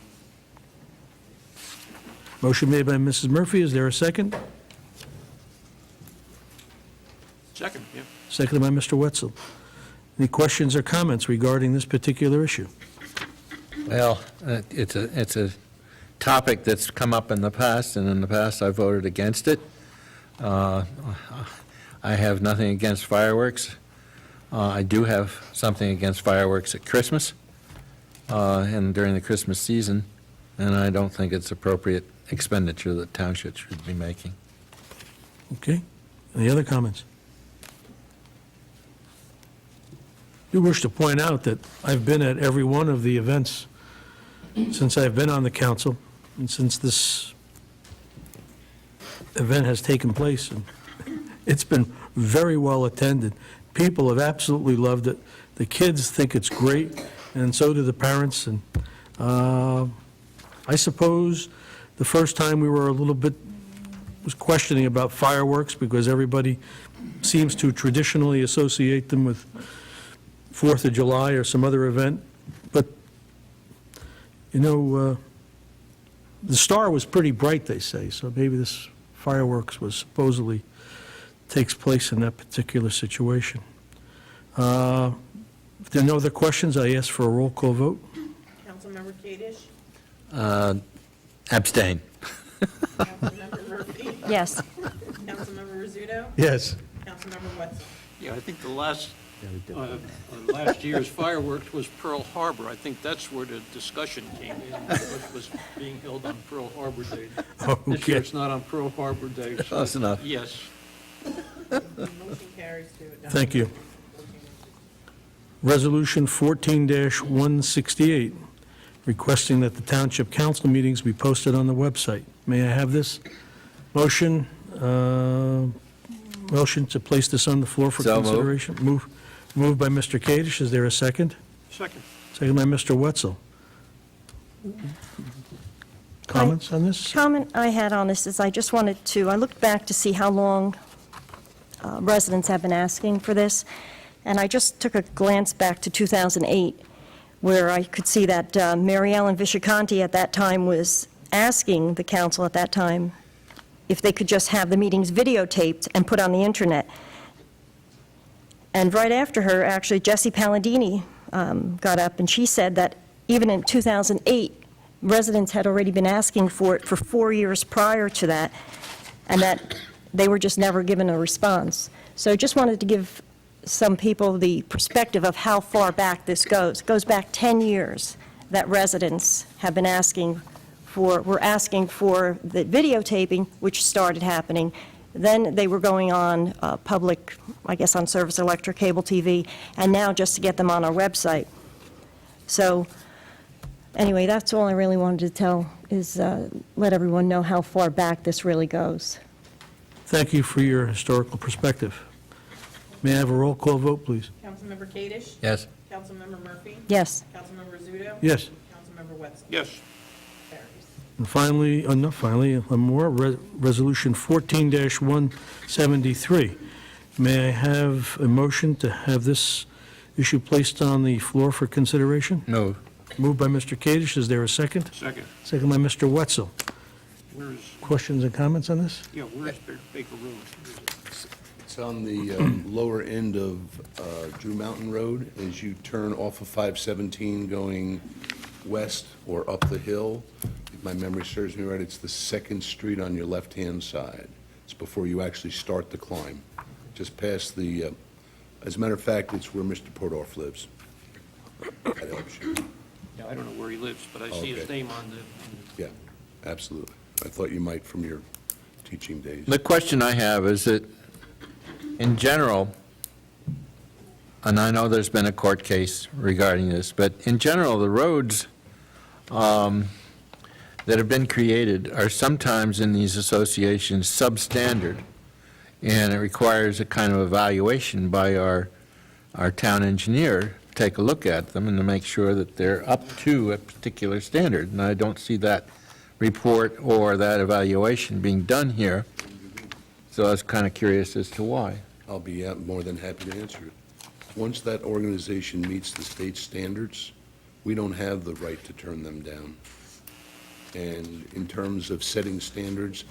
Motion made by Mrs. Murphy. Is there a second? Second, yeah. Seconded by Mr. Wetzel. Any questions or comments regarding this particular issue? Well, it's a topic that's come up in the past, and in the past I voted against it. I have nothing against fireworks. I do have something against fireworks at Christmas and during the Christmas season, and I don't think it's appropriate expenditure that township should be making. Okay. Any other comments? I do wish to point out that I've been at every one of the events since I've been on the council and since this event has taken place. And it's been very well attended. People have absolutely loved it. The kids think it's great, and so do the parents. And I suppose the first time we were a little bit was questioning about fireworks because everybody seems to traditionally associate them with 4th of July or some other event. But, you know, the star was pretty bright, they say, so maybe this fireworks was supposedly takes place in that particular situation. If there are no other questions, I ask for a roll call vote. Councilmember Kadesh? Abstain. Councilmember Murphy? Yes. Councilmember Rizzuto? Yes. Councilmember Wetzel? Yeah, I think the last year's fireworks was Pearl Harbor. I think that's where the discussion came in, what was being held on Pearl Harbor Day. This year it's not on Pearl Harbor Day. so Close enough. Yes. Motion carries to adopt. Thank you. Resolution 14-168, requesting that the Township Council meetings be posted on the website. May I have this? Motion to place this on the floor for So moved. consideration? Moved by Mr. Kadesh. Is there a second? Second. Second by Mr. Wetzel. Comments on this? Comment I had on this is I just wanted to, I looked back to see how long residents have been asking for this, and I just took a glance back to 2008, where I could see that Mary Ellen Visciconti at that time was asking the council at that time if they could just have the meetings videotaped and put on the internet. And right after her, actually, Jessie Palladini got up, and she said that even in 2008, residents had already been asking for it for 4 years prior to that, and that they were just never given a response. So I just wanted to give some people the perspective of how far back this goes. It goes back 10 years that residents have been asking for, were asking for the videotaping, which started happening. Then they were going on public, I guess on Service Electric, cable TV, and now just to get them on our website. So anyway, that's all I really wanted to tell, is let everyone know how far back this really goes. Thank you for your historical perspective. May I have a roll call vote, please? Councilmember Kadesh? Yes. Councilmember Murphy? Yes. Councilmember Rizzuto? Yes. Councilmember Wetzel? Yes. Carries. And finally, not finally, one more, Resolution 14-173. May I have a motion to have this issue placed on the floor for consideration? No. Moved by Mr. Kadesh. Is there a second? Second. Second by Mr. Wetzel. Where's, Questions and comments on this? yeah, where's Baker Road? It's on the lower end of Drew Mountain Road as you turn off of 517 going west or up the hill. If my memory serves me right, it's the second street on your left-hand side. It's before you actually start the climb. Just past the, as a matter of fact, it's where Mr. Pordorf lives. That helps you. Yeah, I don't know where he lives, but I see his Okay. name on the, Yeah, absolutely. I thought you might from your teaching days. The question I have is that, in general, and I know there's been a court case regarding this, but in general, the roads that have been created are sometimes in these associations substandard, and it requires a kind of evaluation by our town engineer, to take a look at them and to make sure that they're up to a particular standard, and I don't see that report or that evaluation being done here, so I was kind of curious as to why. I'll be more than happy to answer it. Once that organization meets the state standards, we don't have the right to turn them down. And in terms of setting standards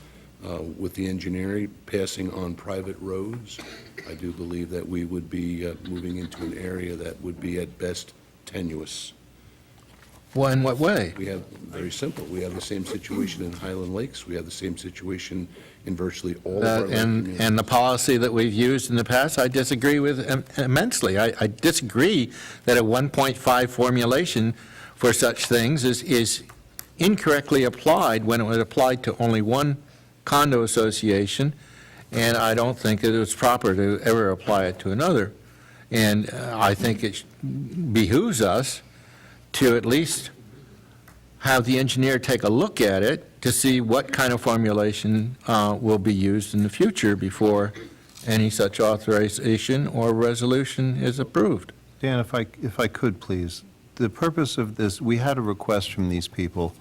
with the engineering, passing on private roads, I do believe that we would be moving into an area that would be at best tenuous. Well, in what way? We have, very simple, we have the same situation in Highland Lakes, we have the same situation in virtually all of our lake communities. And the policy that we've used in the past, I disagree with immensely. I disagree that a 1.5 formulation for such things is incorrectly applied when it was applied to only one condo association, and I don't think that it was proper to ever apply it to another. And I think it behooves us to at least have the engineer take a look at it to see what kind of formulation will be used in the future before any such authorization or resolution is approved. Dan, if I could, please. The purpose of this, we had a request from these people.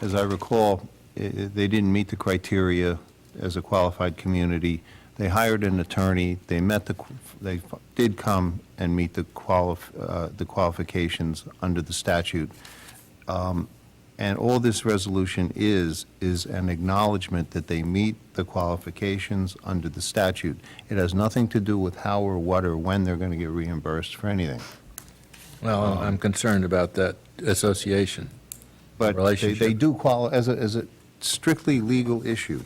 As I recall, they didn't meet the criteria as a qualified community. They hired an attorney. They did come and meet the qualifications under the statute. And all this resolution is an acknowledgement that they meet the qualifications under the statute. It has nothing to do with how or what or when they're going to get reimbursed for anything. Well, I'm concerned about that association. But Relationship. they do qualify, as a strictly legal issue.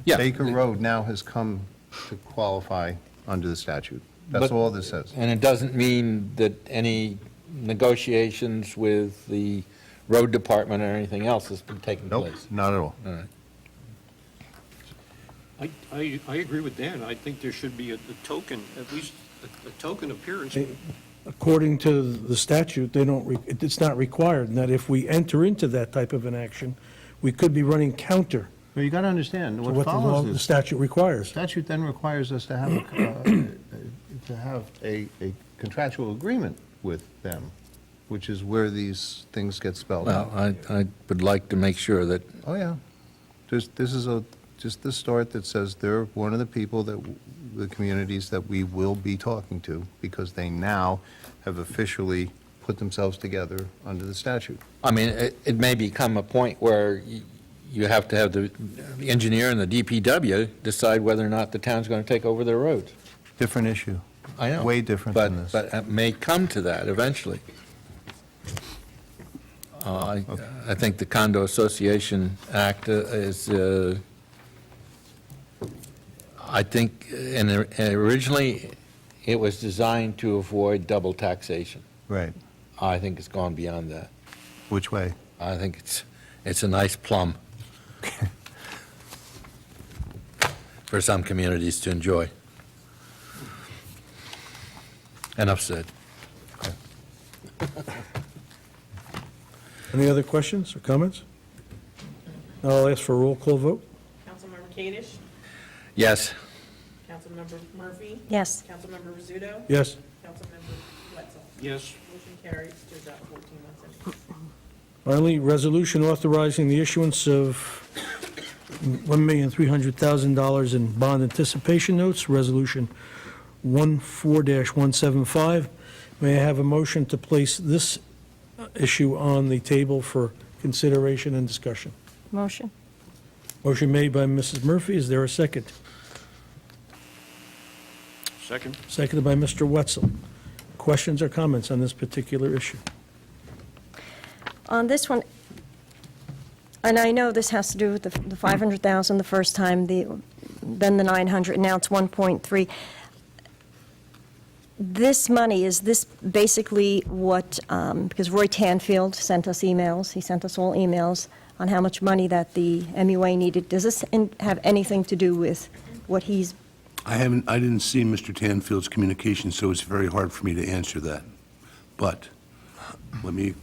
Yeah. Baker Road now has come to qualify under the statute. That's But- all this says. And it doesn't mean that any negotiations with the road department or anything else has been taking Nope, place? not at all. All right. I agree with Dan. I think there should be a token, at least a token appearance. According to the statute, they don't, it's not required, and that if we enter into that type of an action, we could be running counter Well, you got to understand, to what what the law, follows the this, statute requires. statute then requires us to have a contractual agreement with them, which is where these things get spelled Well, out. I would like to make sure that, Oh, yeah. This is just the start that says they're one of the people that, the communities that we will be talking to, because they now have officially put themselves together under the statute. I mean, it may become a point where you have to have the engineer and the DPW decide whether or not the town's going to take over their roads. Different issue. I know. Way different than this. But it may come to that eventually. I think the Condo Association Act is, I think, and originally, it was designed to avoid double taxation. Right. I think it's gone beyond that. Which way? I think it's a nice plum for some communities to enjoy. Enough said. Any other questions or comments? Now I'll ask for a roll call vote. Councilmember Kadesh? Yes. Councilmember Murphy? Yes. Councilmember Rizzuto? Yes. Councilmember Wetzel? Yes, Motion carries to adopt 14 months in. Finally, resolution authorizing the issuance of $1,300,000 in bond anticipation notes, Resolution 14-175. May I have a motion to place this issue on the table for consideration and discussion? Motion. Motion made by Mrs. Murphy. Is there a second? second. Seconded by Mr. Wetzel. Questions or comments on this particular issue? On this one, and I know this has to do with the 500,000 the first time, then the 900, now it's 1.3. This money, is this basically what, because Roy Tanfield sent us emails, he sent us all emails on how much money that the MUA needed. Does this have anything to do with what he's, I didn't see Mr. Tanfield's communication, so it's very hard for me to answer that. But let me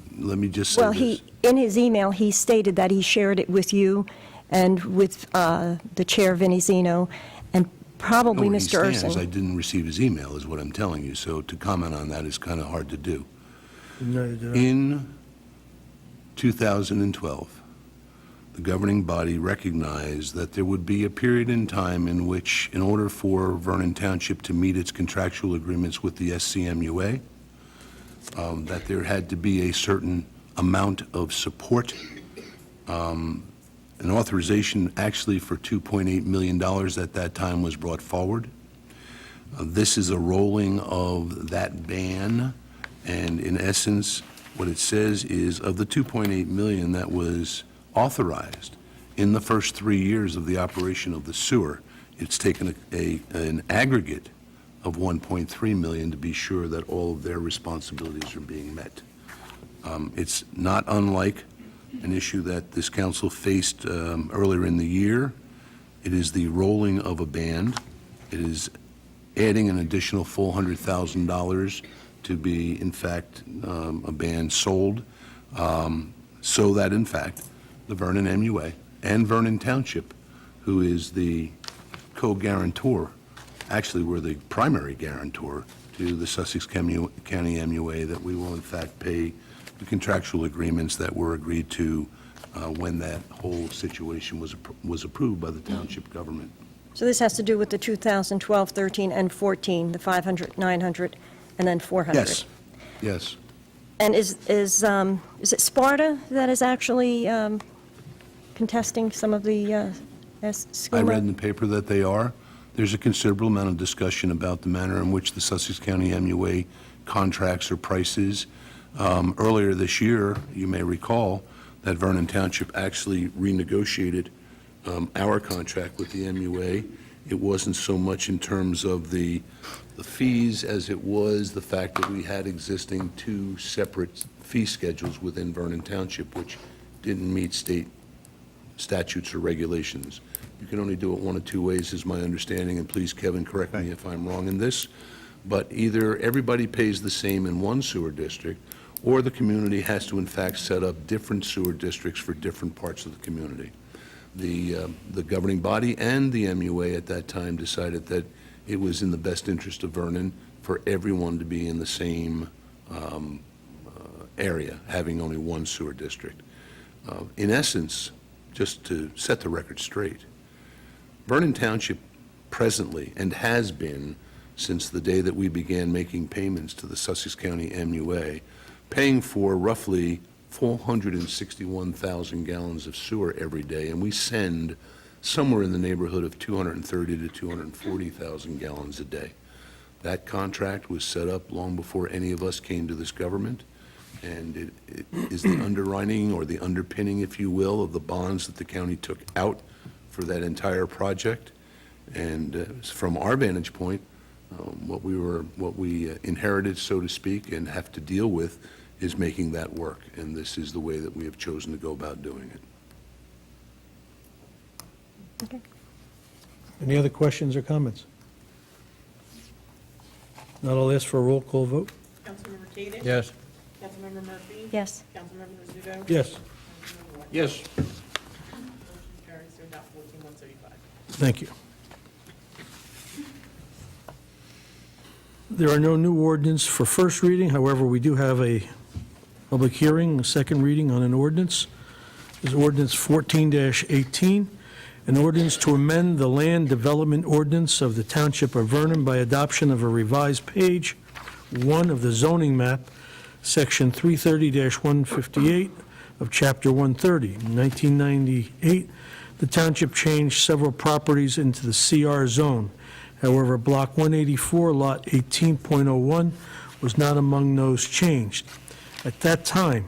just say well, this. in his email, he stated that he shared it with you and with the chair, Vinnie Zeno, and probably Where he Mr. stands, I Urson. didn't receive his email, is what I'm telling you, so to comment on that is kind of hard to do. Neither did I. In 2012, the governing body recognized that there would be a period in time in which, in order for Vernon Township to meet its contractual agreements with the SCMUA, that there had to be a certain amount of support. An authorization actually for $2.8 million at that time was brought forward. This is a rolling of that ban, and in essence, what it says is of the $2.8 million that was authorized in the first 3 years of the operation of the sewer, it's taken an aggregate of $1.3 million to be sure that all of their responsibilities are being met. It's not unlike an issue that this council faced earlier in the year. It is the rolling of a band. It is adding an additional $400,000 to be, in fact, a band sold, so that, in fact, the Vernon MUA and Vernon Township, who is the co-guarantor, actually, we're the primary guarantor to the Sussex County MUA, that we will, in fact, pay the contractual agreements that were agreed to when that whole situation was approved by the township government. So this has to do with the 2012, 13, and 14, the 500, 900, and then 400? Yes, yes. And is it Sparta that is actually contesting some of the SCUMA? I read in the paper that they are. There's a considerable amount of discussion about the manner in which the Sussex County MUA contracts or prices. Earlier this year, you may recall that Vernon Township actually renegotiated our contract with the MUA, It wasn't so much in terms of the fees as it was the fact that we had existing two separate fee schedules within Vernon Township, which didn't meet state statutes or regulations. You can only do it one of two ways, is my understanding, and please, Kevin, correct me if I'm wrong in this, but either everybody pays the same in one sewer district, or the community has to in fact set up different sewer districts for different parts of the community. The governing body and the MUA at that time decided that it was in the best interest of Vernon for everyone to be in the same area, having only one sewer district. In essence, just to set the record straight, Vernon Township presently, and has been since the day that we began making payments to the Sussex County MUA, paying for roughly 461,000 gallons of sewer every day, and we send somewhere in the neighborhood of 230 to 240,000 gallons a day. That contract was set up long before any of us came to this government, and it is the underwriting or the underpinning, if you will, of the bonds that the county took out for that entire project. And from our vantage point, what we inherited, so to speak, and have to deal with is making that work, and this is the way that we have chosen to go about doing it. Okay. Any other questions or comments? Not, I'll ask for a roll call vote. Councilmember Cadish? Yes. Councilmember Murphy? Yes. Councilmember Rizzuto? Yes. Councilmember Wetzel? Yes. Motion carries to adopt 14135. Thank you. There are no new ordinance for first reading. However, we do have a public hearing, a second reading on an ordinance. Is ordinance 14-18, an ordinance to amend the land development ordinance of the Township of Vernon by adoption of a revised page 1 of the zoning map, section 330-158 of chapter 130. In 1998, the township changed several properties into the CR zone. However, Block 184, Lot 18.01 was not among those changed. At that time,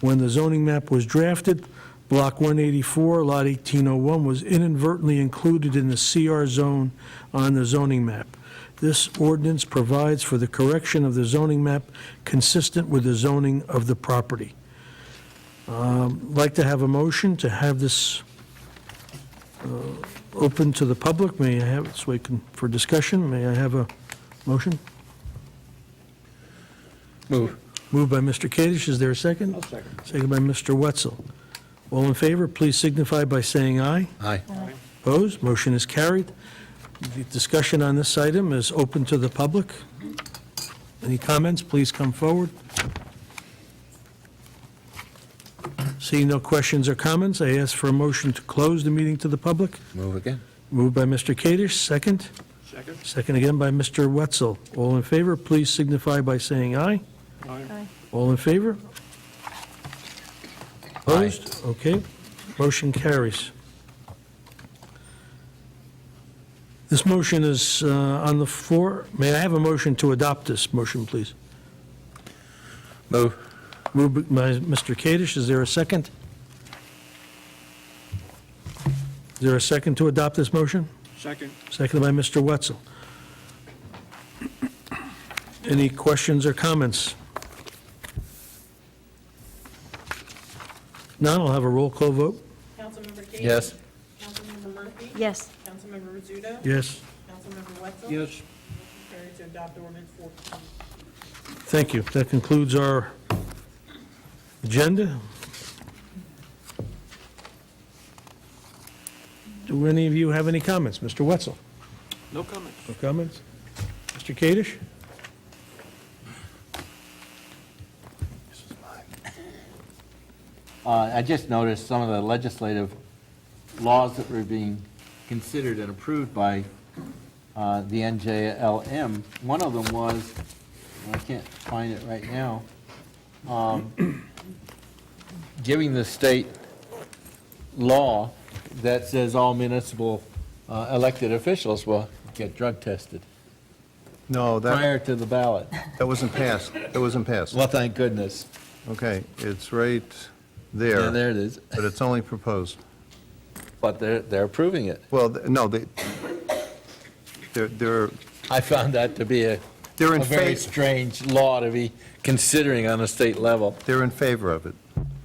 when the zoning map was drafted, Block 184, Lot 1801 was inadvertently included in the CR zone on the zoning map. This ordinance provides for the correction of the zoning map consistent with the zoning of the property. Like to have a motion to have this open to the public. May I have it so we can, for discussion, may I have a motion? Move. Moved by Mr. Kadish, is there a second? I'll second. Second by Mr. Wetzel. All in favor, please signify by saying aye. Aye. Opposed? Motion is carried. The discussion on this item is open to the public. Any comments, please come forward. Seeing no questions or comments, I ask for a motion to close the meeting to the public. Move again. Moved by Mr. Kadish, second. Second? Second again by Mr. Wetzel. All in favor, please signify by saying aye. Aye. All in favor? Opposed? Okay. Motion carries. This motion is on the floor. May I have a motion to adopt this motion, please? Move. Moved by Mr. Kadish. Is there a second? Is there a second to adopt this motion? Second? Seconded by Mr. Wetzel. Any questions or comments? None, I'll have a roll call vote. Councilmember Cadish? Yes. Councilmember Murphy? Yes. Councilmember Rizzuto? Yes, Councilmember Wetzel? Yes. Motion carries to adopt ordinance 14. thank you. That concludes our agenda. Do any of you have any comments? Mr. Wetzel? No comments. No comments? Mr. Kadish? I just noticed some of the legislative laws that were being considered and approved by the NJLM. One of them was, and I can't find it right now, giving the state law that says all municipal elected officials will get drug tested No, prior to the ballot. that wasn't passed. That wasn't passed. Well, thank goodness. Okay, it's right Yeah, there, there it is. but it's only proposed. But they're approving it. Well, no, they're I found that to be a They're in very favor. strange law to be considering on a state level. They're in favor of it.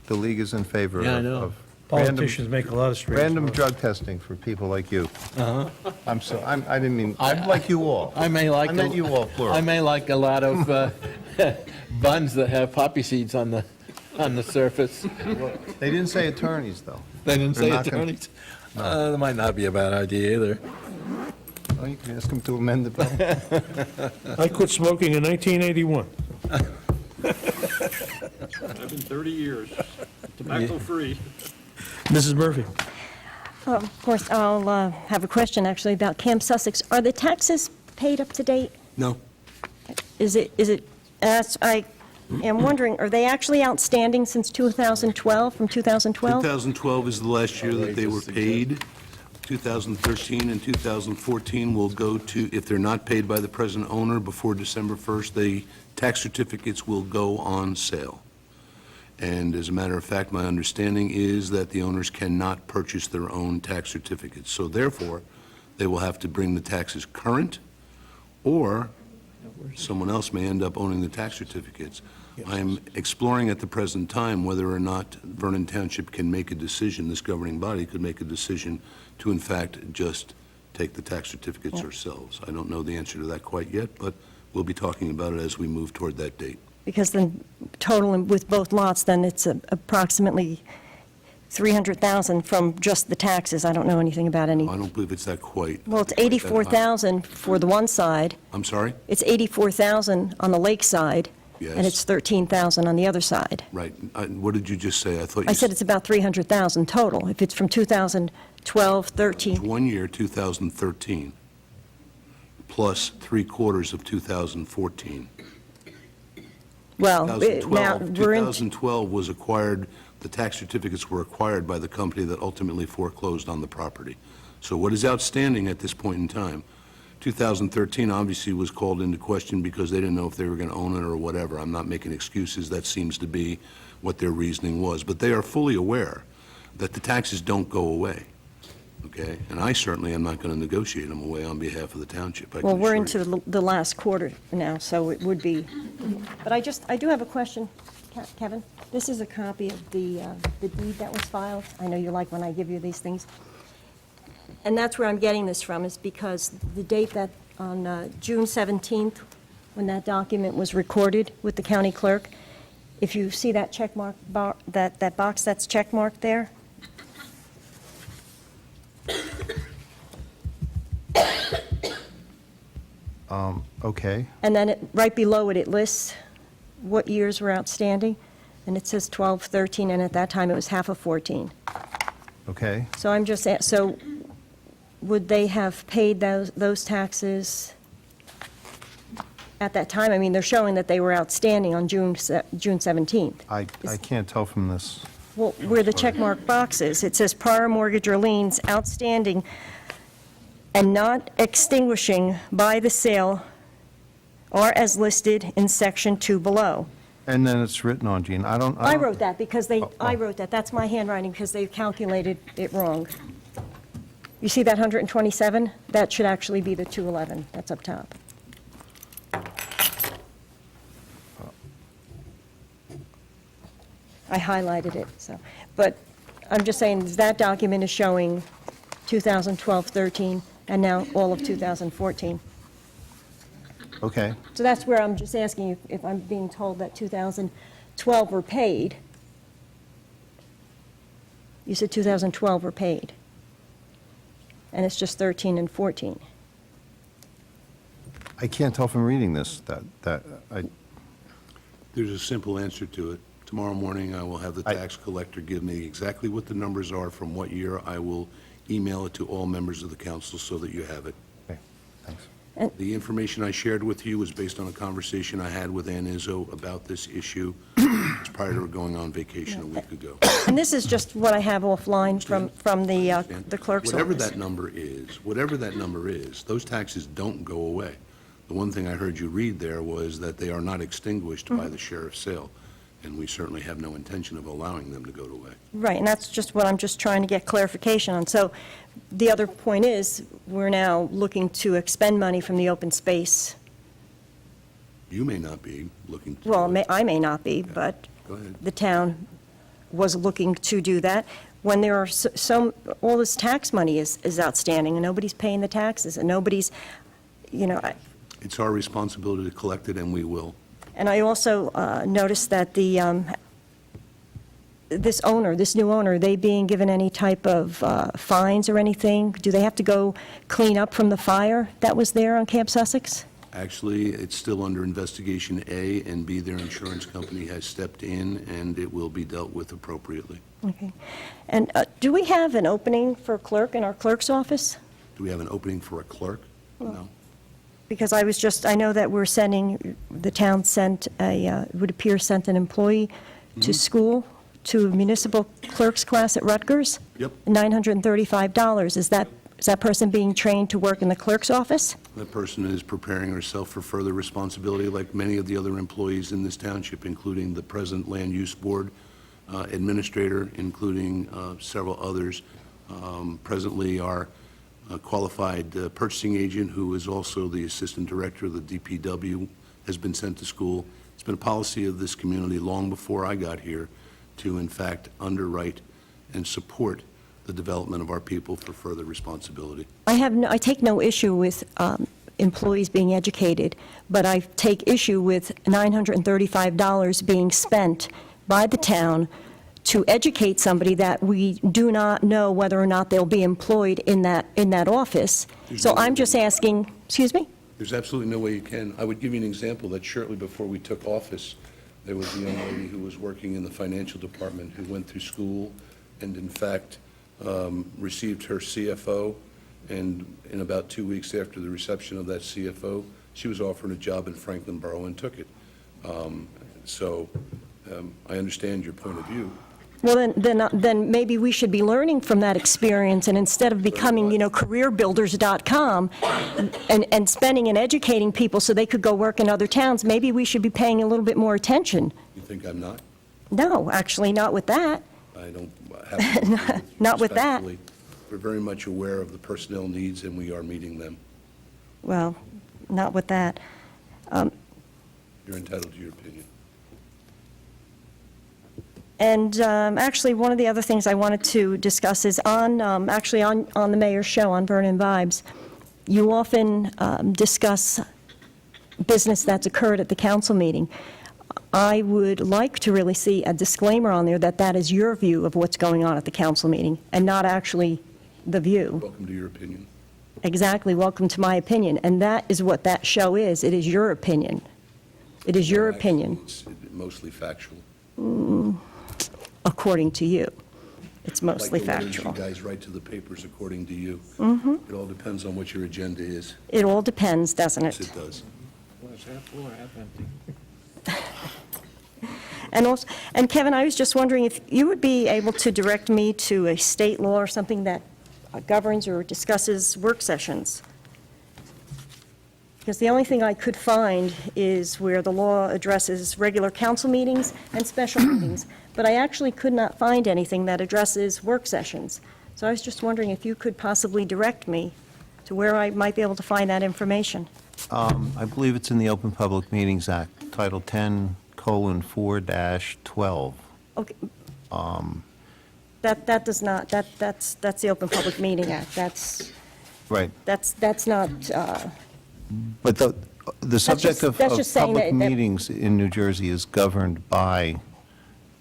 The league is in favor Yeah, I of know. of random- Politicians make a lot of strange Random laws. drug testing for people like you. Uh-huh. I didn't mean, I'm like you all. I may like. I meant you all, plural. I may like a lot of buns that have poppy seeds on the surface. They didn't say attorneys, though. They didn't They're say not gonna- attorneys. That might not be a bad idea either. Well, you can ask them to amend the bill. I quit smoking in 1981. I've been 30 years, tobacco-free. Mrs. Murphy? Of course, I'll have a question, actually, about Camp Sussex. Are the taxes paid up to date? No. Is it, I am wondering, are they actually outstanding since 2012, from 2012? 2012 is the last year that they were paid. 2013 and 2014 will go to, if they're not paid by the present owner before December 1st, the tax certificates will go on sale. And as a matter of fact, my understanding is that the owners cannot purchase their own tax certificates. So therefore, they will have to bring the taxes current, or someone else may end up owning the tax certificates. I'm exploring at the present time whether or not Vernon Township can make a decision, this governing body could make a decision to in fact just take the tax certificates ourselves. I don't know the answer to that quite yet, but we'll be talking about it as we move toward that date. Because then, total with both lots, then it's approximately 300,000 from just the taxes. I don't know anything about any. I don't believe it's that quite. Well, it's quite that high. 84,000 for the one side. I'm sorry? It's 84,000 on the lake side. And Yes. it's 13,000 on the other side. Right. What did you just say? I thought you I said it's about 300,000 total, if it's from 2012, 13. 1 year, 2013, plus 3/4 of 2014. Well, now, 2012 we're in, 2012 was acquired, the tax certificates were acquired by the company that ultimately foreclosed on the property. So what is outstanding at this point in time? 2013 obviously was called into question because they didn't know if they were going to own it or whatever. I'm not making excuses. That seems to be what their reasoning was. But they are fully aware that the taxes don't go away, okay? And I certainly am not going to negotiate them away on behalf of the township. I can well, we're assure into you. the last quarter now, so it would be, but I do have a question, Kevin. This is a copy of the deed that was filed. I know you like when I give you these things. And that's where I'm getting this from, is because the date that, on June 17th, when that document was recorded with the county clerk, if you see that check mark, that box that's check marked there, Okay, and then right below it, it lists what years were outstanding, and it says 12, 13, and at that time, it was half of 14. okay. So I'm just, so would they have paid those taxes at that time? I mean, they're showing that they were outstanding on June 17th. I can't tell from this. Well, where the checkmark box is, it says prior mortgage or liens outstanding and not extinguishing by the sale are as listed in section 2 below. And then it's written on, Gene. I don't. I wrote that because Oh. I wrote that. That's my handwriting because they calculated it wrong. You see that 127? That should actually be the 211. That's up top. I highlighted it, so. But I'm just saying, that document is showing 2012, 13, and now all of 2014. Okay, So that's where I'm just asking you if I'm being told that 2012 were paid. You said 2012 were paid. And it's just 13 and 14. I can't tell from reading this I, There's a simple answer to it. Tomorrow morning, I will have the I- tax collector give me exactly what the numbers are from what year. I will email it to all members of the council so that you have it. okay, thanks. The information I shared with you was based on a conversation I had with Ann Izzo about this issue prior to her going on vacation a week ago. And this is just what I have offline from the clerk's Whatever office. that number is, those taxes don't go away. The one thing I heard you read there was that they are not extinguished by the sheriff's sale. and we certainly have no intention of allowing them to go to WAC. Right, and that's just what I'm just trying to get clarification on. So the other point is, we're now looking to expend money from the open space. You may not be looking to... Well, I may not be, but Go ahead. the town was looking to do that. When there are all this tax money is outstanding, and nobody's paying the taxes, and nobody's, It's our responsibility to collect it, and we will. And I also noticed that this new owner, they being given any type of fines or anything? Do they have to go clean up from the fire that was there on Camp Sussex? Actually, it's still under investigation, A, and B, their insurance company has stepped in, and it will be dealt with appropriately. Okay. And do we have an opening for a clerk in our clerk's office? Do we have an opening for a clerk? No. Because I know that the town sent it would appear sent an employee to school, to a municipal clerk's class at Rutgers? Yep. $935. Is that person being trained to work in the clerk's office? That person is preparing herself for further responsibility, like many of the other employees in this township, including the present Land Use Board administrator, including several others. Presently, our qualified purchasing agent, who is also the assistant director of the DPW, has been sent to school. It's been a policy of this community long before I got here to, in fact, underwrite and support the development of our people for further responsibility. I take no issue with employees being educated, but I take issue with $935 being spent by the town to educate somebody that we do not know whether or not they'll be employed in that office. So I'm just asking, excuse me? There's absolutely no way you can. I would give you an example that shortly before we took office, there was a young lady who was working in the financial department who went through school and, in fact, received her CFO, and in about 2 weeks after the reception of that CFO, she was offered a job in Franklin Borough and took it. I understand your point of view. Well, then maybe we should be learning from that experience, and instead of becoming, careerbuilders.com and spending and educating people so they could go work in other towns, maybe we should be paying a little bit more attention. You think I'm not? No, actually, not with that. I don't have... Not with that. Respectfully, we're very much aware of the personnel needs, and we are meeting them. Well, not with that. You're entitled to your opinion. And actually, one of the other things I wanted to discuss is on the mayor's show, on Vernon Vibes, you often discuss business that's occurred at the council meeting. I would like to really see a disclaimer on there that is your view of what's going on at the council meeting, and not actually the view. Welcome to your opinion. Exactly, welcome to my opinion. And that is what that show is. It is your opinion. It is your opinion. Actually, it's mostly factual. According to you. It's mostly Like the letters factual. you guys write to the papers according to you. It all depends on what your agenda is. It all depends, doesn't Yes, it? it does. Glass half full or half empty? And Kevin, I was just wondering if you would be able to direct me to a state law or something that governs or discusses work sessions. Because the only thing I could find is where the law addresses regular council meetings and special meetings, but I actually could not find anything that addresses work sessions. So I was just wondering if you could possibly direct me to where I might be able to find that information. I believe it's in the Open Public Meetings Act, Title 10:4-12. Okay. That does not, that's the Open Public Meeting Act. Right. That's not, But the subject of that's just saying public that- meetings in New Jersey is governed by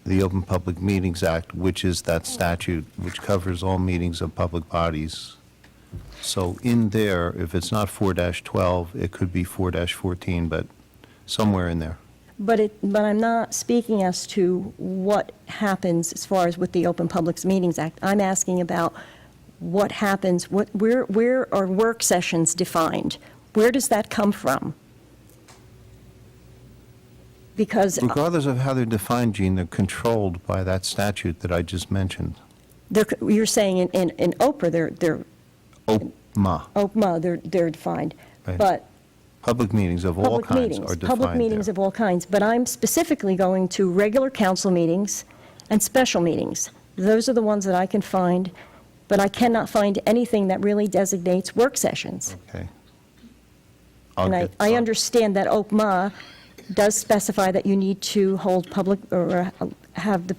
the Open Public Meetings Act, which is that statute which covers all meetings of public bodies. So in there, if it's not 4-12, it could be 4-14, but somewhere in there. but I'm not speaking as to what happens as far as with the Open Public Meetings Act. I'm asking about what happens, where are work sessions defined? Where does that come from? Because Regardless of how they're defined, Gene, they're controlled by that statute that I just mentioned. you're saying in OPRA, they're OPMA. OPMA, they're defined. Right. But Public meetings of all Public kinds meetings. are defined Public meetings there. of all kinds, but I'm specifically going to regular council meetings and special meetings. Those are the ones that I can find, but I cannot find anything that really designates work sessions. Okay. I'll And get- I understand that OPMA does specify that you need to hold public, or have the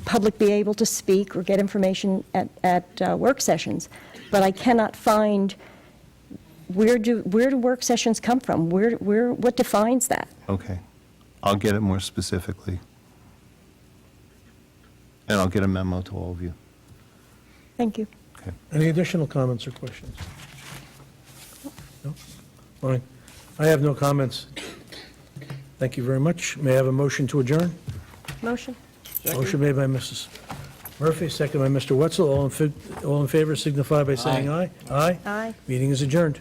public be able to speak or get information at work sessions, but I cannot find, where do work sessions come from? What defines that? Okay. I'll get it more specifically. And I'll get a memo to all of you. Thank you. Okay. Any additional comments or questions? No? Fine. I have no comments. Thank you very much. May I have a motion to adjourn? Motion? Motion made by Mrs. Murphy, second by Mr. Wetzel. All in favor signify by saying aye. Aye. Aye. Meeting is adjourned.